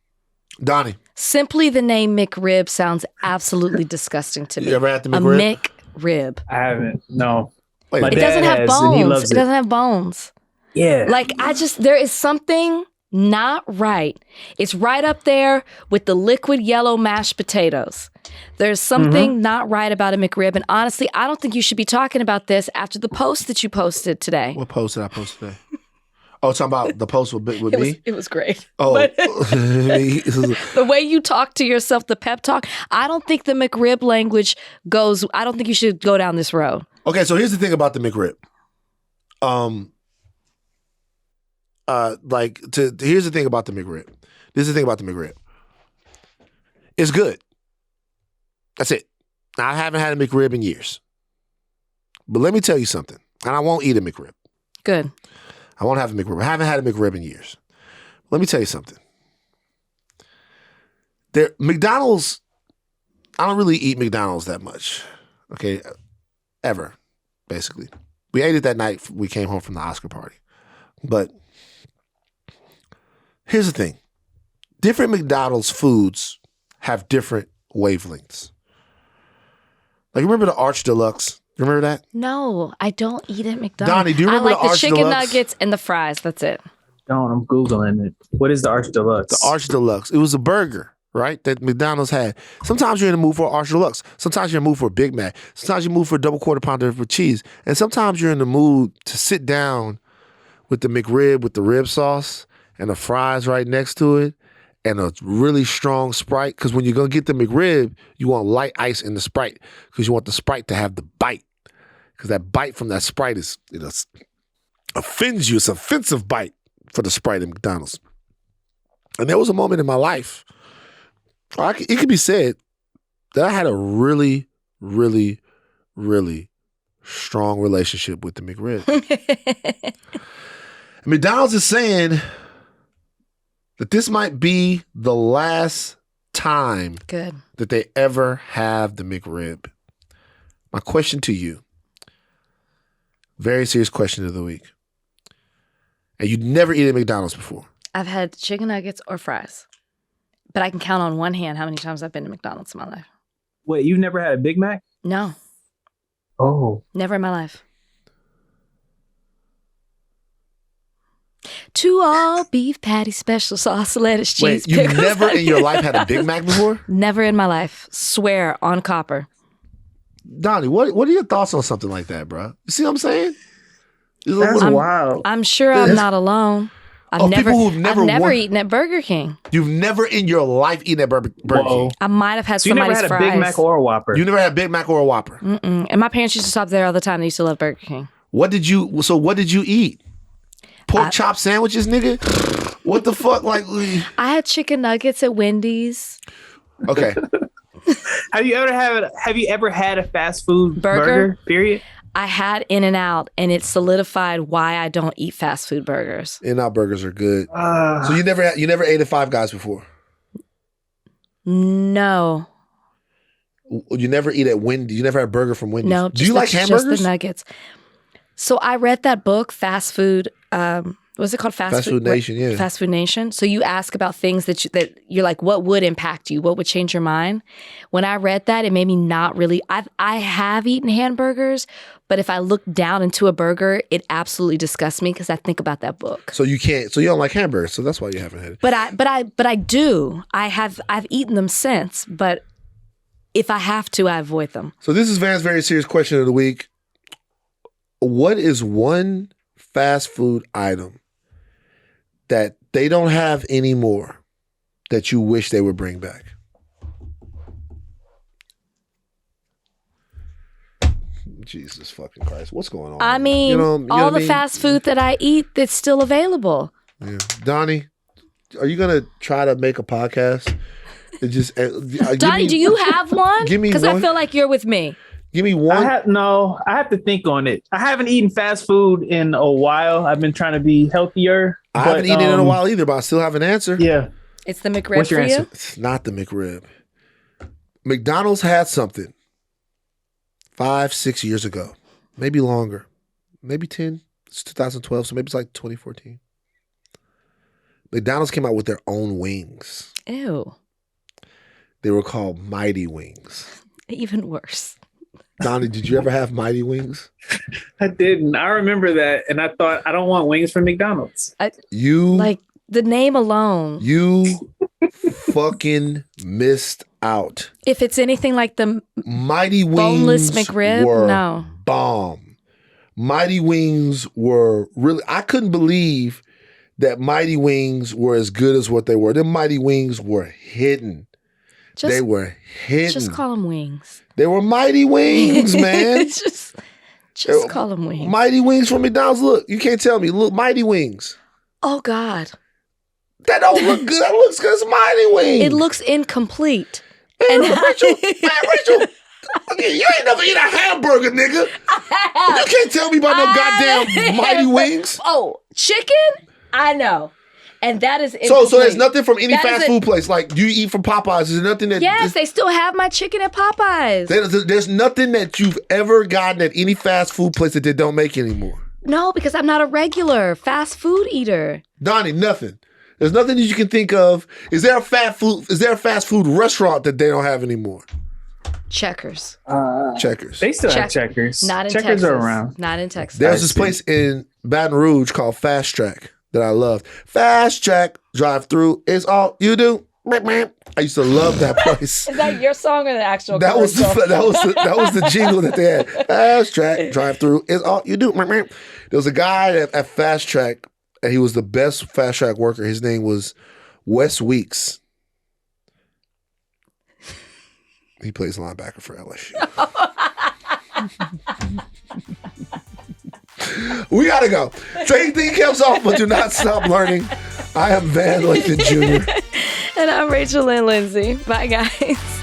Donnie. Simply the name McRib sounds absolutely disgusting to me. You ever had the McRib? A McRib. I haven't. No. Wait, My It dad doesn't have has, and he bones. loves It doesn't have bones. Yeah. Like, there is something not right. It's right up there with the liquid yellow mashed potatoes. There's something not right about a McRib. And honestly, I don't think you should be talking about this after the post that you posted today. What post did I post today? Oh, talking about the post with me? It was great. Oh, But the way you talk to yourself, the pep talk, I don't think the McRib language goes, I don't think you should go down this road. okay. So here's the thing about the McRib. Here's the thing about the McRib. This is the thing about the McRib. It's good. That's it. I haven't had a McRib in years. But let me tell you something. And I won't eat a McRib. Good. I won't have a McRib. I haven't had a McRib in years. Let me tell you something. McDonald's, I don't really eat McDonald's that much. Okay? Ever, basically. We ate it that night we came home from the Oscar party. But here's the thing. Different McDonald's foods have different wavelengths. Like, remember the Arch Deluxe? You remember that? No, I don't eat at McDonald's. Donnie, do you remember I like the the Arch chicken Deluxe? nuggets and the fries. That's it. I'm Googling it. What is the Arch Deluxe? The Arch Deluxe. It was a burger, right, that McDonald's had. Sometimes you're in the mood for Arch Deluxe. Sometimes you're in the mood for a Big Mac. Sometimes you're in the mood for a double quarter pounder with cheese. And sometimes you're in the mood to sit down with the McRib with the rib sauce and the fries right next to it and a really strong Sprite. Because when you're going to get the McRib, you want light ice in the Sprite because you want the Sprite to have the bite. Because that bite from that Sprite offends you. It's an offensive bite for the Sprite at McDonald's. And there was a moment in my life, it could be said, that I had a really, really, really strong relationship with the McRib. McDonald's is saying that this might be the last time Good. that they ever have the McRib. My question to you, very serious question of the week. And you'd never eaten at McDonald's before. I've had chicken nuggets or fries. But I can count on one hand how many times I've been to McDonald's in my life. Wait, you've never had a Big Mac? No, Oh. never in my life. 2 all beef patty, special sauce, lettuce, cheese, Wait, you've pickles, never in your onions. life had a Big Mac before? Never in my life. Swear on copper. Donnie, what are your thoughts on something like that, bro? You see what I'm saying? That's wild. I'm sure I'm not alone. I've people who've never eaten at Burger King. You've never in your life eaten at Burger Whoa. King. I might have had So you never somebody's had a fries. Big Mac or a Whopper? You never had a Big Mac or a Whopper. Mm-mm. And my parents used to stop there all the time. They used to love Burger King. What did you eat? Pork chop sandwiches, nigga? What the fuck? Like, I had chicken nuggets at Wendy's. okay. Have you ever had a fast food Burger? burger? Period. I had In-N-Out, and it solidified why I don't eat fast food burgers. In-N-Out burgers are good. So you never ate at Five Guys before? No. You never eat at Wendy's? You never had a burger from Wendy's? No. Do you like hamburgers? Just the nuggets. So I read that book, Fast Food. What's it called? Fast Food Nation, yeah. Fast Food Nation. So you ask about things that you're like, what would impact you? What would change your mind? When I read that, it made me not really. I have eaten hamburgers, but if I look down into a burger, it absolutely disgusts me because I think about that book. So you don't like hamburgers, so that's why you haven't had it. But I do. I've eaten them since, but if I have to, I avoid them. So this is Van's very serious question of the week. What is one fast food item that they don't have anymore that you wish they would bring back? Jesus fucking Christ. What's going on? I mean, You know all what the I mean? fast food that I eat that's still available. Yeah. Donnie, are you going to try to make a podcast? Donnie, do you have one? give me Because I one. feel like you're with me. Give me one. I have to think on it. I haven't eaten fast food in a while. I've been trying to be healthier. I haven't eaten it in a while either, but I still have an answer. Yeah. It's the McRib What's your for you? answer? It's not the McRib. McDonald's had something 5-6 years ago, maybe longer, maybe 10. It's 2012, so maybe it's like 2014. McDonald's came out with their own wings. Ew. They were called Mighty Wings. Even worse. Donnie, did you ever have Mighty Wings? I didn't. I remember that, and I thought I don't want wings from McDonald's. Like the name alone. You fucking missed out. If it's anything like the Mighty Wings boneless McRib, were no. bomb. Mighty Wings were really, I couldn't believe that Mighty Wings were as good as what they were. Them Mighty Wings were hidden. They were hidden. Just call them wings. They were Mighty Wings, man. just call them wings. Mighty Wings from McDonald's. Look, you can't tell me. Look, Mighty Wings. Oh, God. That don't look good. That looks good. It's Mighty Wings. It looks incomplete. Man, Rachel, you ain't never eat a hamburger, nigga. You can't tell me about no goddamn Mighty Wings. Oh, chicken? I know. And that is so there's nothing from any fast food place. Like, do you eat from Popeyes? Is there nothing that... Yes, they still have my chicken at Popeyes. There's nothing that you've ever gotten at any fast food place that they don't make anymore. No, because I'm not a regular fast food eater. Donnie, nothing. There's nothing that you can think of. Is there a fast food restaurant that they don't have anymore? Checkers. Checkers. They still have Checkers. Not in Checkers Texas. are around. Not in Texas. There's this place in Baton Rouge called Fast Track that I loved. Fast Track drive-through is all you do. I used to love that place. Is that your song or the actual? That was the jingle that they had. Fast Track drive-through is all you do. There was a guy at Fast Track, and he was the best Fast Track worker. His name was Wes Weeks. He plays linebacker for LSU. We gotta go. Take the caps off, but do not stop learning. I am Van Lathan Jr. And I'm Rachel Lynn Lindsay. Bye, guys.